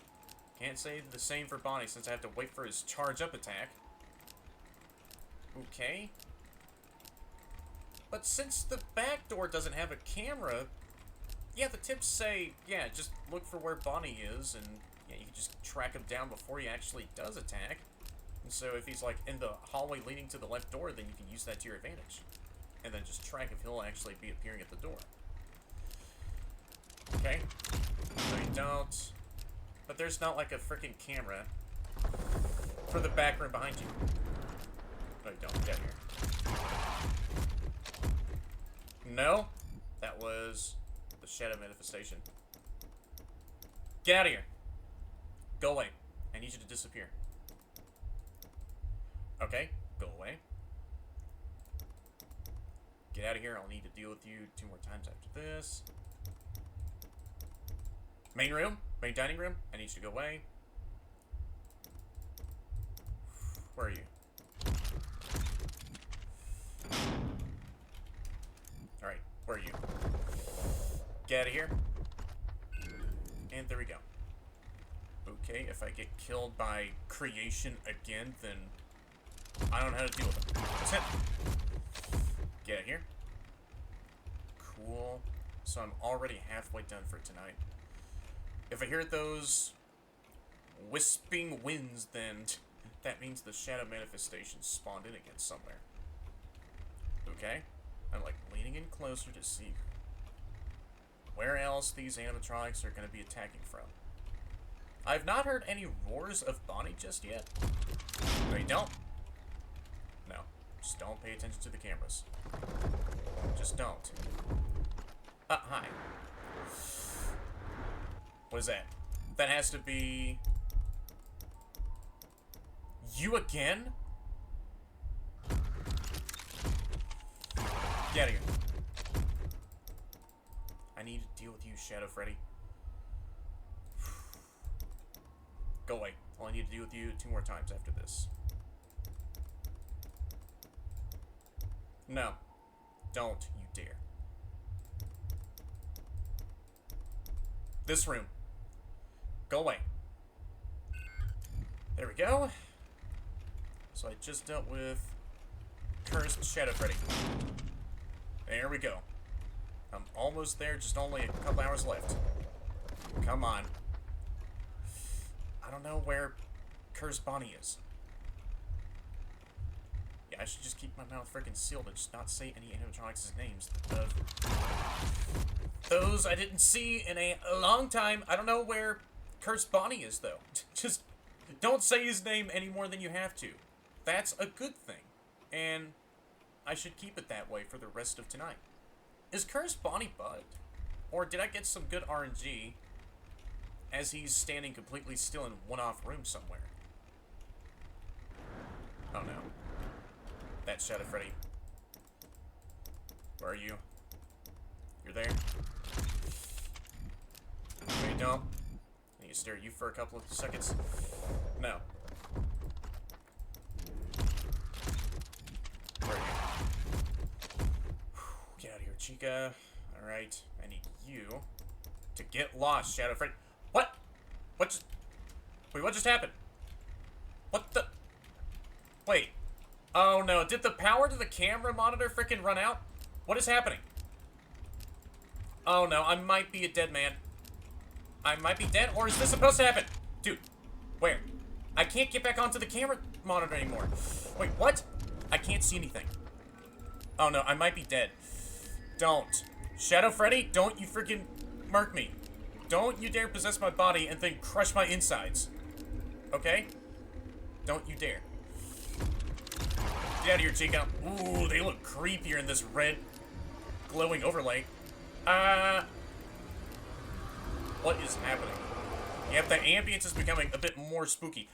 Can't say the same for Bonnie since I have to wait for his charge-up attack. Okay. But since the back door doesn't have a camera, yeah, the tips say, yeah, just look for where Bonnie is, and yeah, you can just track him down before he actually does attack. And so if he's, like, in the hallway leading to the left door, then you can use that to your advantage. And then just track if he'll actually be appearing at the door. Okay. No, you don't. But there's not, like, a freaking camera for the back room behind you. No, you don't. Get out here. No? That was the shadow manifestation. Get out of here. Go away. I need you to disappear. Okay, go away. Get out of here. I'll need to deal with you 2 more times after this. Main room? Main dining room? I need you to go away. Where are you? Alright, where are you? Get out of here. And there we go. Okay, if I get killed by creation again, then I don't know how to deal with it. Get out of here. Cool. So I'm already halfway done for tonight. If I hear those wisping winds, then that means the shadow manifestation spawned in again somewhere. Okay. I'm, like, leaning in closer to see where else these animatronics are going to be attacking from. I've not heard any roars of Bonnie just yet. No, you don't? No. Just don't pay attention to the cameras. Just don't. Hi. What is that? That has to be... You again? Get out of here. I need to deal with you, Shadow Freddy. Go away. All I need to deal with you 2 more times after this. No. Don't you dare. This room. Go away. There we go. So I just dealt with Cursed Shadow Freddy. There we go. I'm almost there, just only a couple hours left. Come on. I don't know where Cursed Bonnie is. Yeah, I should just keep my mouth freaking sealed and just not say any animatronics' names of those I didn't see in a long time. I don't know where Cursed Bonnie is, though. Just don't say his name any more than you have to. That's a good thing. And I should keep it that way for the rest of tonight. Is Cursed Bonnie bugged? Or did I get some good RNG as he's standing completely still in one-off room somewhere? Oh no. That's Shadow Freddy. Where are you? You're there? No, you don't. I need to stare at you for a couple of seconds. No. Where are you? Get out of here, Chica. Alright, I need you to get lost, Shadow Freddy. What? What just... Wait, what just happened? What the... Wait. Oh no, did the power to the camera monitor frickin' run out? What is happening? Oh no, I might be a dead man. I might be dead, or is this supposed to happen? Dude, where? I can't get back onto the camera monitor anymore. Wait, what? I can't see anything. Oh no, I might be dead. Don't. Shadow Freddy, don't you freaking murk me. Don't you dare possess my body and then crush my insides. Okay? Don't you dare. Get out of here, Chica. Ooh, they look creepier in this red glowing overlay. What is happening? Yep, the ambience is becoming a bit more spooky.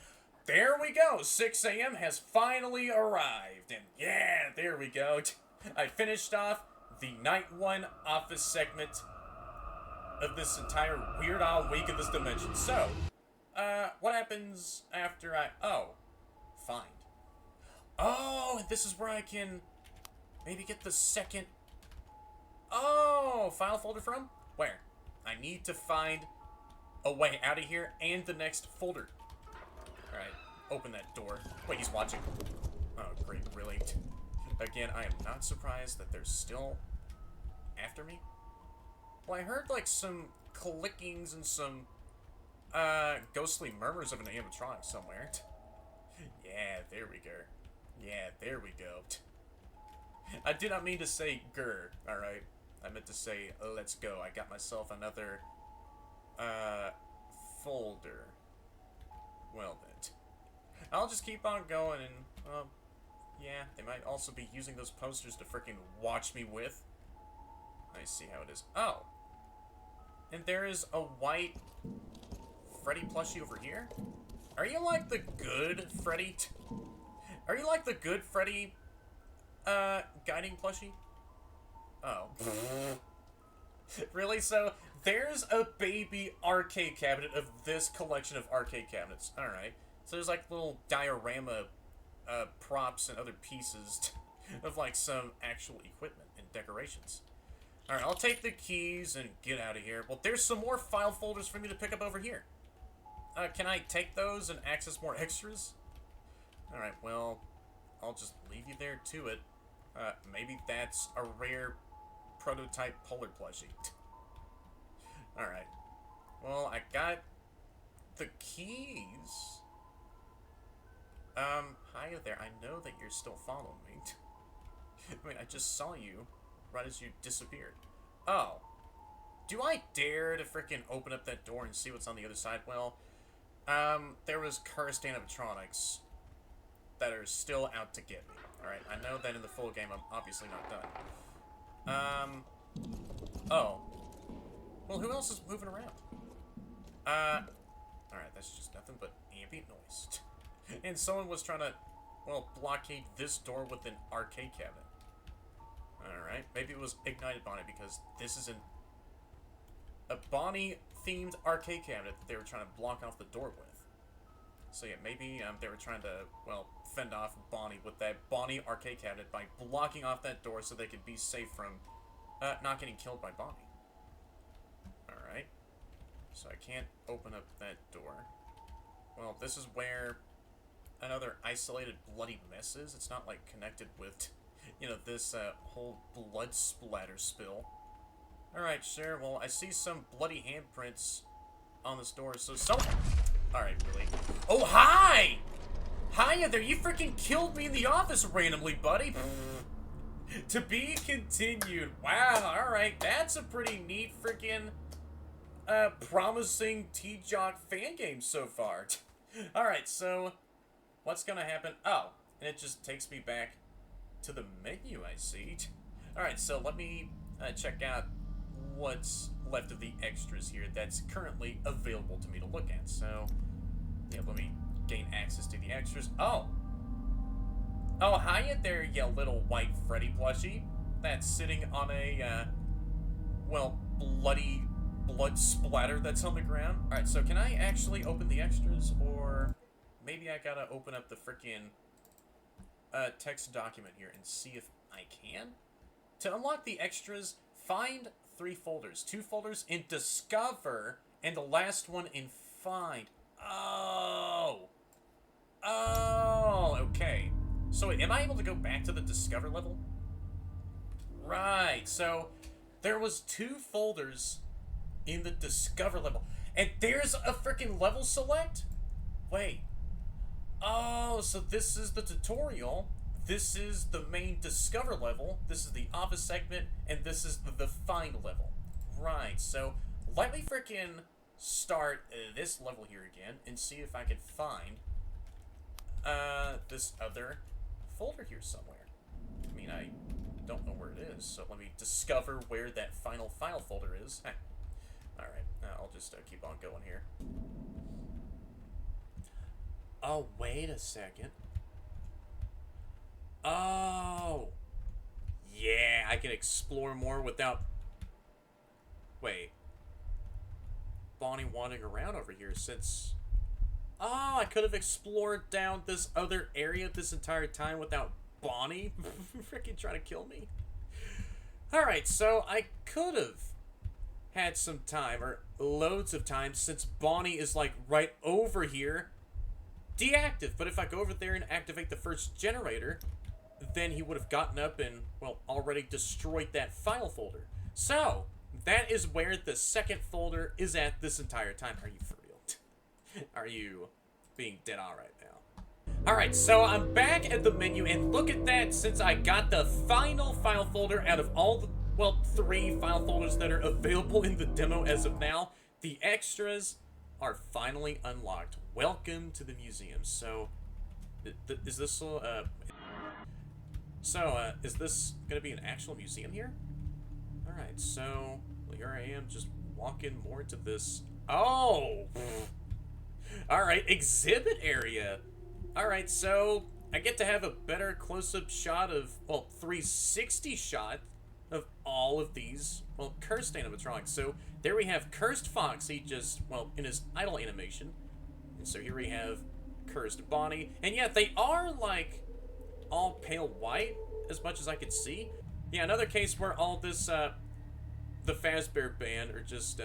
There we go. 6 a.m. has finally arrived. And yeah, there we go. I finished off the night 1 office segment of this entire Weird Al week of this dimension. So, what happens after find. Oh, and this is where I can maybe get the second... Oh, file folder from? Where? I need to find a way out of here and the next folder. Alright, open that door. Wait, he's watching. Oh, great, really? Again, I am not surprised that they're still after me. Well, I heard, like, some clickings and some, ghostly murmurs of an animatronic somewhere. Yeah, there we go. Yeah, there we go. I did not mean to say grr, alright? I meant to say, let's go. I got myself another, folder. Well, then. I'll just keep on going and, yeah, they might also be using those posters to freaking watch me with. I see how it is. Oh. And there is a white Freddy plushie over here? Are you like the good Freddy? Are you like the good Freddy, guiding plushie? Oh. Really? So, there's a baby arcade cabinet of this collection of arcade cabinets. Alright. So there's like little diorama, props and other pieces of like some actual equipment and decorations. Alright, I'll take the keys and get out of here. Well, there's some more file folders for me to pick up over here. Can I take those and access more extras? Alright, well, I'll just leave you there to it. Maybe that's a rare prototype polar plushie. Alright. Well, I got the keys. Hi there. I know that you're still following me. I mean, I just saw you right as you disappeared. Oh. Do I dare to frickin' open up that door and see what's on the other side? Well, there was cursed animatronics that are still out to get me. Alright, I know that in the full game I'm obviously not done. Oh. Well, who else is moving around? Alright, that's just nothing but ambient noise. And someone was trying to, well, blockade this door with an arcade cabinet. Alright, maybe it was Ignited Bonnie because this is a Bonnie-themed arcade cabinet that they were trying to block off the door with. So yeah, maybe they were trying to, well, fend off Bonnie with that Bonnie arcade cabinet by blocking off that door so they could be safe from not getting killed by Bonnie. Alright. So I can't open up that door. Well, this is where another isolated bloody mess is. It's not, like, connected with, you know, this whole blood splatter spill. Alright, sure. Well, I see some bloody handprints on this door, so Alright, really? Oh, hi! Hiya there! You freaking killed me in the office randomly, buddy! To be continued. Wow, alright. That's a pretty neat freaking promising T-Jock fan game so far. Alright, so what's gonna happen? Oh, and it just takes me back to the menu, I see. Alright, so let me check out what's left of the extras here that's currently available to me to look at. So, yeah, let me gain access to the extras. Oh! Oh, hiya there, you little white Freddy plushie. That's sitting on a, well, bloody blood splatter that's on the ground. Alright, so can I actually open the extras, or maybe I gotta open up the frickin' text document here and see if I can? To unlock the extras, find 3 folders. 2 folders in Discover, and the last one in Find. Oh! Oh, okay. So wait, am I able to go back to the Discover level? Right, so there was 2 folders in the Discover level. And there's a freaking level select? Wait. Oh, so this is the tutorial. This is the main Discover level. This is the Office segment, and this is the Find level. Right, so let me freaking start this level here again and see if I can find this other folder here somewhere. I mean, I don't know where it is, so let me discover where that final file folder is. Alright, I'll just keep on going here. Oh, wait a second. Oh! Yeah, I can explore more without... Wait. Bonnie wandering around over here since... Oh, I could have explored down this other area this entire time without Bonnie freaking trying to kill me. Alright, so I could have had some time, or loads of time, since Bonnie is like right over here, deactive. But if I go over there and activate the first generator, then he would have gotten up and, well, already destroyed that file folder. So, that is where the second folder is at this entire time. Are you for real? Are you being dead on right now? Alright, so I'm back at the menu, and look at that, since I got the final file folder out of all the, well, 3 file folders that are available in the demo as of now, the extras are finally unlocked. Welcome to the museum. So, is this, is this gonna be an actual museum here? Alright, so, well, here I am, just walking more into this. Oh! Alright, exhibit area. Alright, so, I get to have a better close-up shot of, well, 360 shot of all of these, well, cursed animatronics. So, there we have Cursed Foxy, just, well, in his idle animation. And so here we have Cursed Bonnie. And yeah, they are, like, all pale white, as much as I could see. Yeah, another case where all this, the Fazbear Band are just,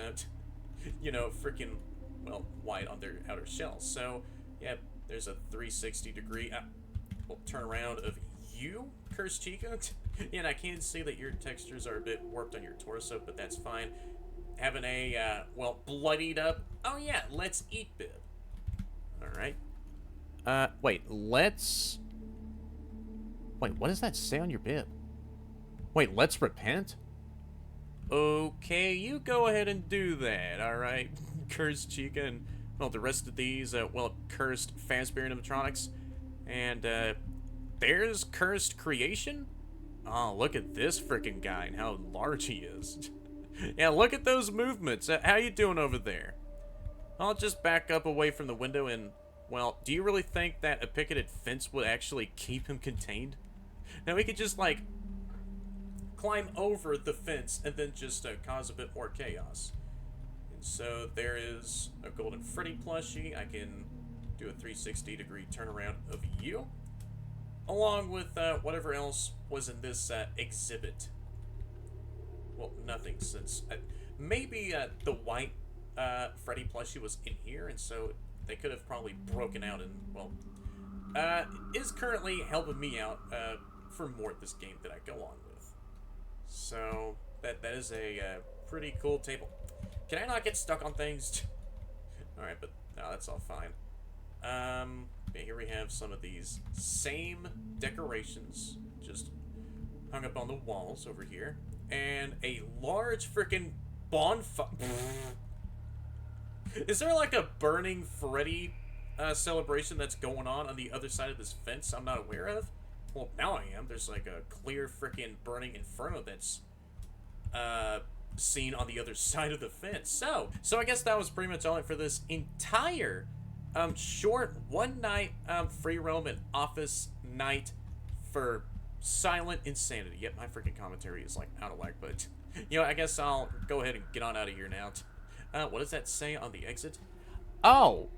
you know, freaking, well, white on their outer shells. So, yeah, there's a 360 degree, well, turnaround of you, Cursed Chica. Yeah, and I can see that your textures are a bit warped on your torso, but that's fine. Having a, well, bloodied up, oh yeah, let's eat bib. Alright. Wait, let's... Wait, what does that say on your bib? Wait, let's repent? Okay, you go ahead and do that, alright? Cursed Chica and, well, the rest of these, cursed Fazbear animatronics. And, there's Cursed Creation? Oh, look at this freaking guy and how large he is. Yeah, look at those movements. How you doing over there? I'll just back up away from the window and, well, do you really think that a picketed fence would actually keep him contained? Now, we could just, like, climb over the fence and then just cause a bit more chaos. And so there is a golden Freddy plushie. I can do a 360-degree turnaround of you, along with whatever else was in this exhibit. Well, nothing, since maybe the white Freddy plushie was in here, and so they could have probably broken out and, well, is currently helping me out for more of this game that I go on with. So that is a pretty cool table. Can I not get stuck on things? Alright, but no, that's all fine. Okay, here we have some of these same decorations just hung up on the walls over here. And a large freaking bonfire. Is there like a burning Freddy celebration that's going on the other side of this fence I'm not aware of? Well, now I am. There's like a clear freaking burning inferno that's seen on the other side of the fence. So I guess that was pretty much all for this entire short one night free roam and office night for Silent Insanity. Yep, my freaking commentary is like out of whack, but you know, I guess I'll go ahead and get on out of here now. What does that say on the exit? Oh,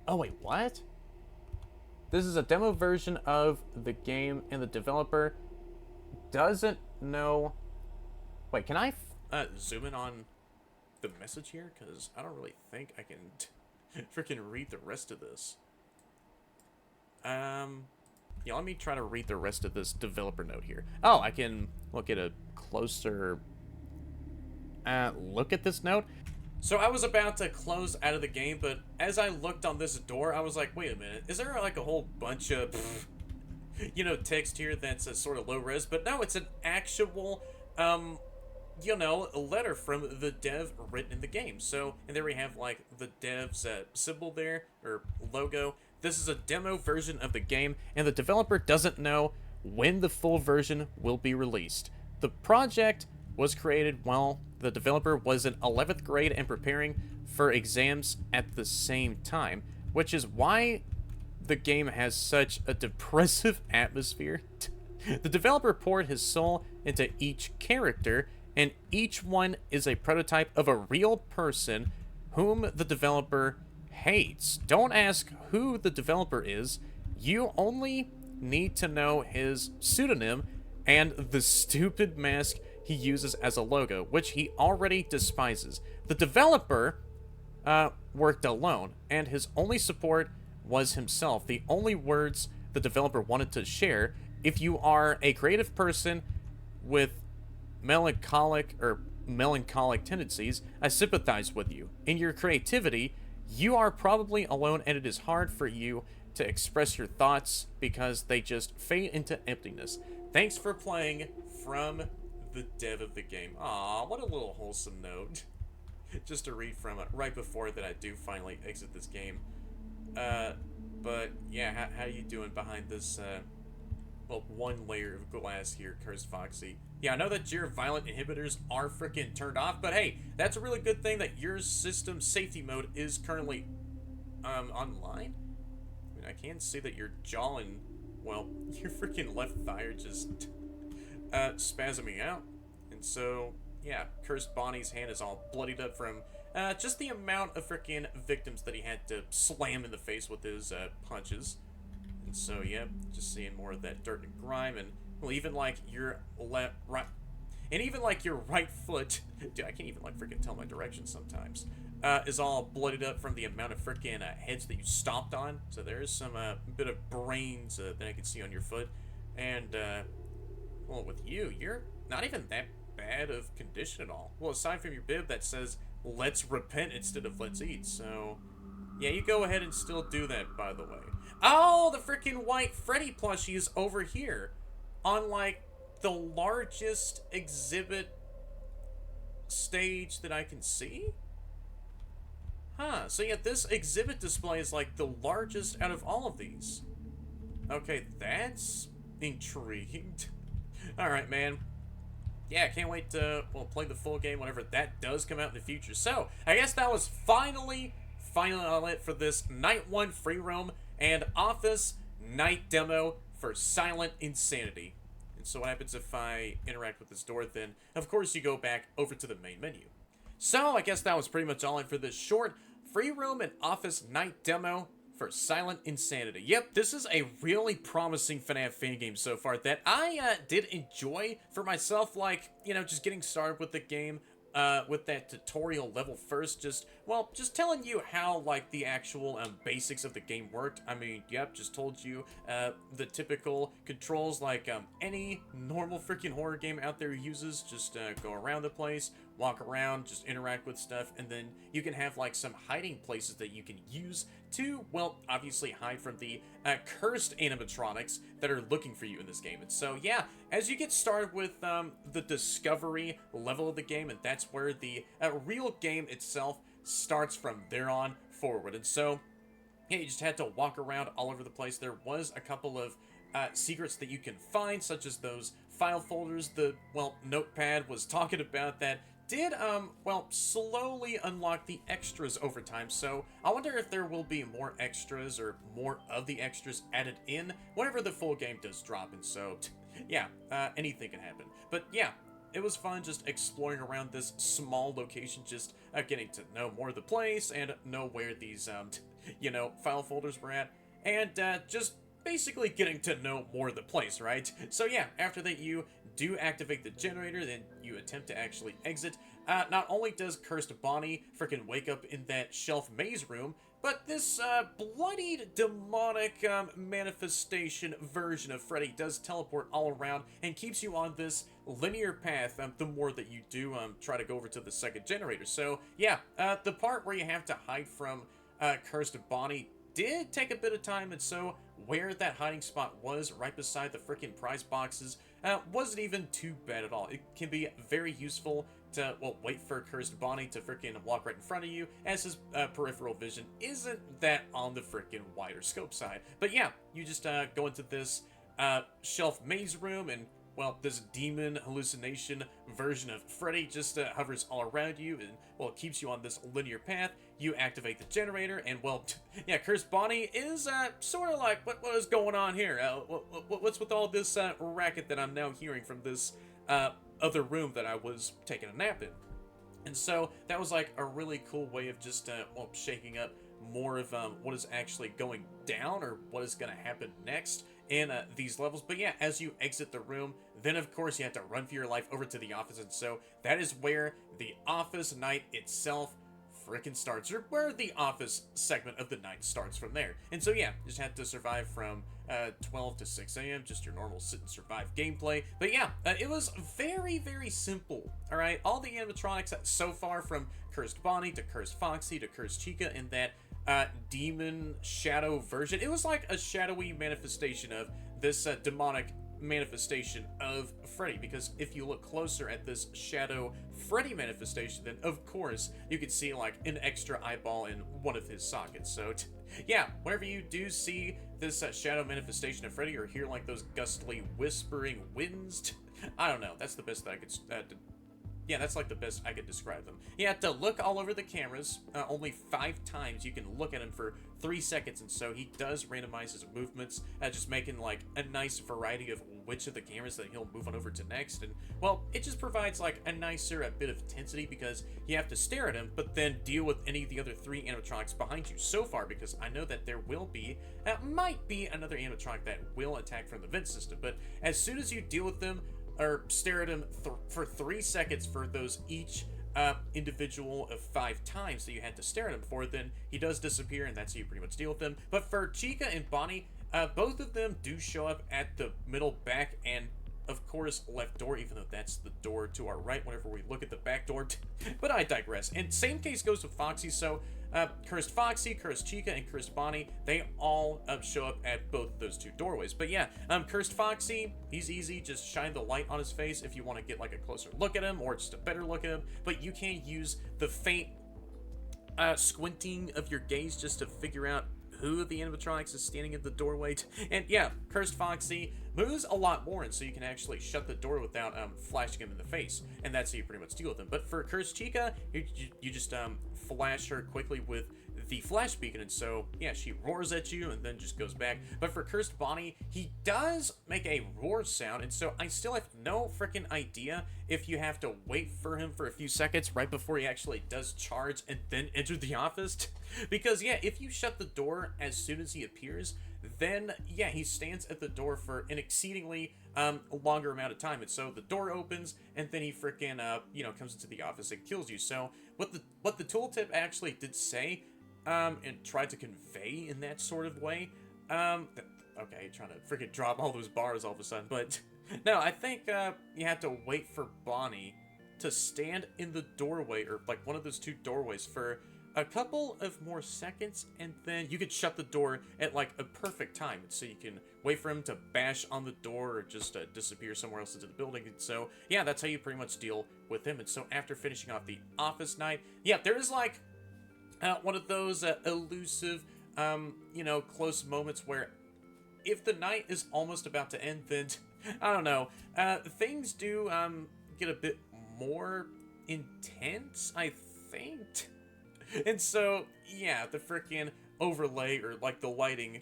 wait, what? This is a demo version of the game, and the developer doesn't know. Wait, can I zoom in on the message here? Because I don't really think I can freaking read the rest of this. Yeah, let me try to read the rest of this developer note here. Oh, I can look at a closer look at this note. So I was about to close out of the game, but as I looked on this door, I was like, wait a minute, is there like a whole bunch of, you know, text here that's a sort of low res? But no, it's an actual, you know, a letter from the dev written in the game. So, and there we have like the dev's symbol there, or logo. This is a demo version of the game, and the developer doesn't know when the full version will be released. The project was created while the developer was in 11th grade and preparing for exams at the same time, which is why the game has such a depressive atmosphere. The developer poured his soul into each character, and each one is a prototype of a real person whom the developer hates. Don't ask who the developer is. You only need to know his pseudonym and the stupid mask he uses as a logo, which he already despises. The developer worked alone, and his only support was himself. The only words the developer wanted to share: if you are a creative person with melancholic tendencies, I sympathize with you. In your creativity, you are probably alone, and it is hard for you to express your thoughts because they just fade into emptiness. Thanks for playing, from the dev of the game. Aw, what a little wholesome note. Just to read from it right before that I do finally exit this game. But yeah, how you doing behind this, well, one layer of glass here, Cursed Foxy? Yeah, I know that your violent inhibitors are freaking turned off, but hey, that's a really good thing that your system safety mode is currently, online. I mean, I can see that your jaw and, well, your freaking left thigh are just spasming out. And so, yeah, Cursed Bonnie's hand is all bloodied up from just the amount of freaking victims that he had to slam in the face with his punches. And so, yeah, just seeing more of that dirt and grime, and, well, even like your right foot, dude, I can't even like freaking tell my direction sometimes, is all bloodied up from the amount of freaking heads that you stomped on. So there is some bit of brains that I can see on your foot. And well, with you, you're not even that bad of condition at all. Well, aside from your bib that says "Let's repent" instead of "Let's eat." So yeah, you go ahead and still do that, by the way. Oh, the freaking white Freddy plushie is over here on, like, the largest exhibit stage that I can see? Huh, so yeah, this exhibit display is like the largest out of all of these. Okay, that's intrigued. Alright, man. Yeah, can't wait to, well, play the full game whenever that does come out in the future. So, I guess that was finally all it for this Night 1 free roam and Office Night demo for Silent Insanity. And so what happens if I interact with this door, then, of course, you go back over to the main menu. So, I guess that was pretty much all in for this short free roam and Office Night demo for Silent Insanity. Yep, this is a really promising FNAF Fangame so far that I did enjoy for myself, like, you know, just getting started with the game with that tutorial level first, just telling you how, like, the actual basics of the game worked. I mean, yep, just told you the typical controls like any normal freaking horror game out there uses. Just go around the place, walk around, just interact with stuff, and then you can have, like, some hiding places that you can use to, well, obviously hide from the cursed animatronics that are looking for you in this game. And so, yeah, as you get started with the discovery level of the game, and that's where the real game itself starts from there on forward. And so, yeah, you just had to walk around all over the place. There was a couple of secrets that you can find, such as those file folders. The, well, notepad was talking about that did, well, slowly unlock the extras over time, so I wonder if there will be more extras or more of the extras added in whenever the full game does drop, and so, yeah, anything can happen. But, yeah, it was fun just exploring around this small location, just getting to know more of the place and know where these, you know, file folders were at, and just basically getting to know more of the place, right? So yeah, after that you do activate the generator, then you attempt to actually exit. Not only does Cursed Bonnie freaking wake up in that shelf maze room, but this bloodied demonic manifestation version of Freddy does teleport all around and keeps you on this linear path the more that you do try to go over to the second generator. So yeah, the part where you have to hide from Cursed Bonnie did take a bit of time, and so where that hiding spot was, right beside the freaking prize boxes, wasn't even too bad at all. It can be very useful to, well, wait for Cursed Bonnie to freaking walk right in front of you, as his peripheral vision isn't that on the freaking wider scope side. But yeah, you just go into this shelf maze room, and, well, this demon hallucination version of Freddy just hovers all around you, and, well, it keeps you on this linear path. You activate the generator, and, well, yeah, Cursed Bonnie is sort of like, what is going on here? What's with all this racket that I'm now hearing from this other room that I was taking a nap in? And so that was like a really cool way of just, well, shaking up more of what is actually going down, or what is going to happen next in these levels. But yeah, as you exit the room, then of course you have to run for your life over to the office, and so that is where the office night itself frickin' starts, or where the office segment of the night starts from there. And so yeah, just had to survive from 12 to 6 a.m., just your normal sit and survive gameplay. But yeah, it was very, very simple, alright? All the animatronics so far, from Cursed Bonnie to Cursed Foxy to Cursed Chica, and that demon shadow version, it was like a shadowy manifestation of this demonic manifestation of Freddy, because if you look closer at this shadow Freddy manifestation, then of course you can see like an extra eyeball in one of his sockets. So yeah, whenever you do see this shadow manifestation of Freddy, or hear like those gustly whispering winds, I don't know, that's the best that I could yeah, that's like the best I could describe them. You have to look all over the cameras. Only 5 times you can look at him for 3 seconds, and so he does randomize his movements, just making like a nice variety of which of the cameras that he'll move on over to next. And, well, it just provides like a nicer bit of intensity, because you have to stare at him, but then deal with any of the other 3 animatronics behind you so far, because I know that there will be, might be another animatronic that will attack from the vent system. But as soon as you deal with them, or stare at him for 3 seconds for those each individual of 5 times that you had to stare at him for, then he does disappear, and that's how you pretty much deal with him. But for Chica and Bonnie, both of them do show up at the middle, back, and of course left door, even though that's the door to our right whenever we look at the back door. But I digress. And same case goes with Foxy. So Cursed Foxy, Cursed Chica, and Cursed Bonnie, they all show up at both those two doorways. But yeah, Cursed Foxy, he's easy. Just shine the light on his face if you want to get like a closer look at him or just a better look at him. But you can't use the faint squinting of your gaze just to figure out who of the animatronics is standing at the doorway. And yeah, Cursed Foxy moves a lot more, and so you can actually shut the door without flashing him in the face, and that's how you pretty much deal with him. But for Cursed Chica, you just flash her quickly with the flash beacon, and so yeah, she roars at you and then just goes back. But for Cursed Bonnie, he does make a roar sound, and so I still have no freaking idea if you have to wait for him for a few seconds right before he actually does charge and then enter the office. Because yeah, if you shut the door as soon as he appears, then yeah, he stands at the door for an exceedingly longer amount of time, and so the door opens and then he freaking comes into the office and kills you. So what the tooltip actually did say and tried to convey in that sort of way, okay, trying to freaking drop all those bars all of a sudden, but no, I think you have to wait for Bonnie to stand in the doorway, or like one of those two doorways, for a couple of more seconds, and then you could shut the door at like a perfect time, so you can wait for him to bash on the door or just disappear somewhere else into the building. And so yeah, that's how you pretty much deal with him. And so after finishing off the office night, yeah, there is like one of those elusive close moments where if the night is almost about to end, then I don't know, things do get a bit more intense, I think. And so, yeah, the freaking overlay, or like the lighting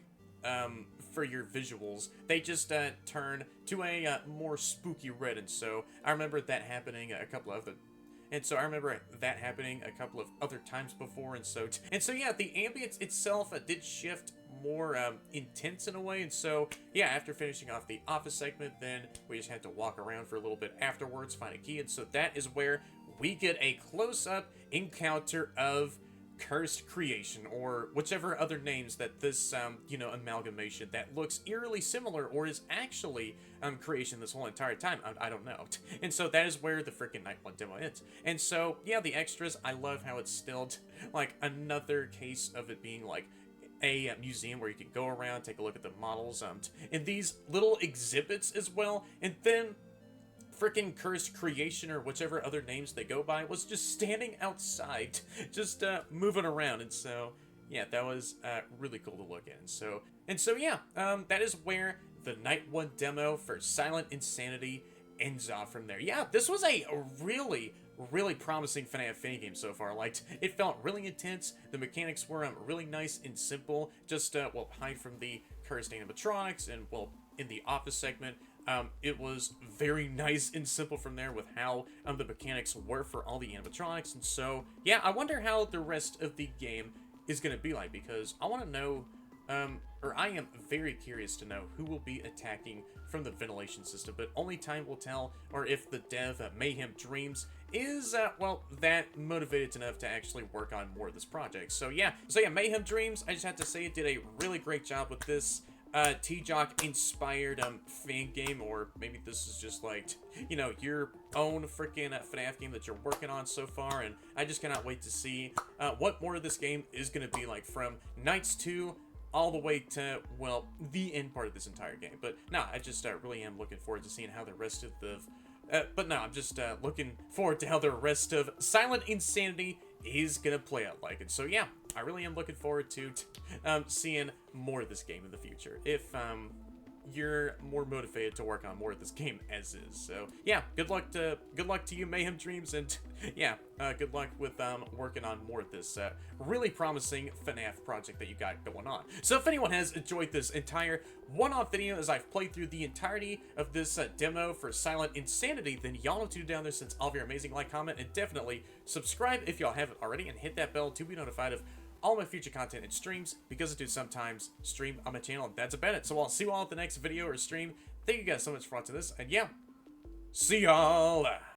for your visuals, they just turn to a more spooky red. And so I remember that happening a couple of other times before. And so yeah, the ambience itself did shift more intense in a way. And so yeah, after finishing off the office segment, then we just had to walk around for a little bit afterwards, find a key. And so that is where we get a close-up encounter of Cursed Creation, or whichever other names that this amalgamation that looks eerily similar or is actually Creation this whole entire time, I don't know. And so that is where the freaking night one demo ends. And so yeah, the extras, I love how it's still like another case of it being like a museum where you can go around, take a look at the models, and these little exhibits as well. And then freaking Cursed Creation, or whichever other names they go by, was just standing outside, just moving around. And so yeah, that was really cool to look at. And so yeah, that is where the night one demo for Silent Insanity ends off from there. Yeah, this was a really promising FNAF Fangame so far. Like, it felt really intense. The mechanics were really nice and simple. Just hide from the cursed animatronics, and well, in the office segment, it was very nice and simple from there with how the mechanics were for all the animatronics. And so yeah, I wonder how the rest of the game is going to be like, because I want to know, or I am very curious to know who will be attacking from the ventilation system, but only time will tell, or if the dev Mayhem Dreams is, that motivated enough to actually work on more of this project. So yeah, Mayhem Dreams, I just have to say, it did a really great job with this T-Jock inspired fan game, or maybe this is just like, your own freaking FNAF game that you're working on so far. And I just cannot wait to see what more of this game is going to be like, from Nights 2 all the way to, well, the end part of this entire game. But no, I just really am looking forward to seeing how the rest of the I'm just looking forward to how the rest of Silent Insanity is gonna play out like. And so yeah, I really am looking forward to seeing more of this game in the future, if you're more motivated to work on more of this game as is. So yeah, good luck to you, Mayhem Dreams, and yeah, good luck with working on more of this really promising FNAF project that you got going on. So if anyone has enjoyed this entire one-off video as I've played through the entirety of this demo for Silent Insanity, then y'all know what to do down there, since all of your amazing like, comment, and definitely subscribe if y'all haven't already, and hit that bell to be notified of all my future content and streams, because I do sometimes stream on my channel, and that's about it. So I'll see you all at the next video or stream. Thank you guys so much for watching this, and yeah, see y'all.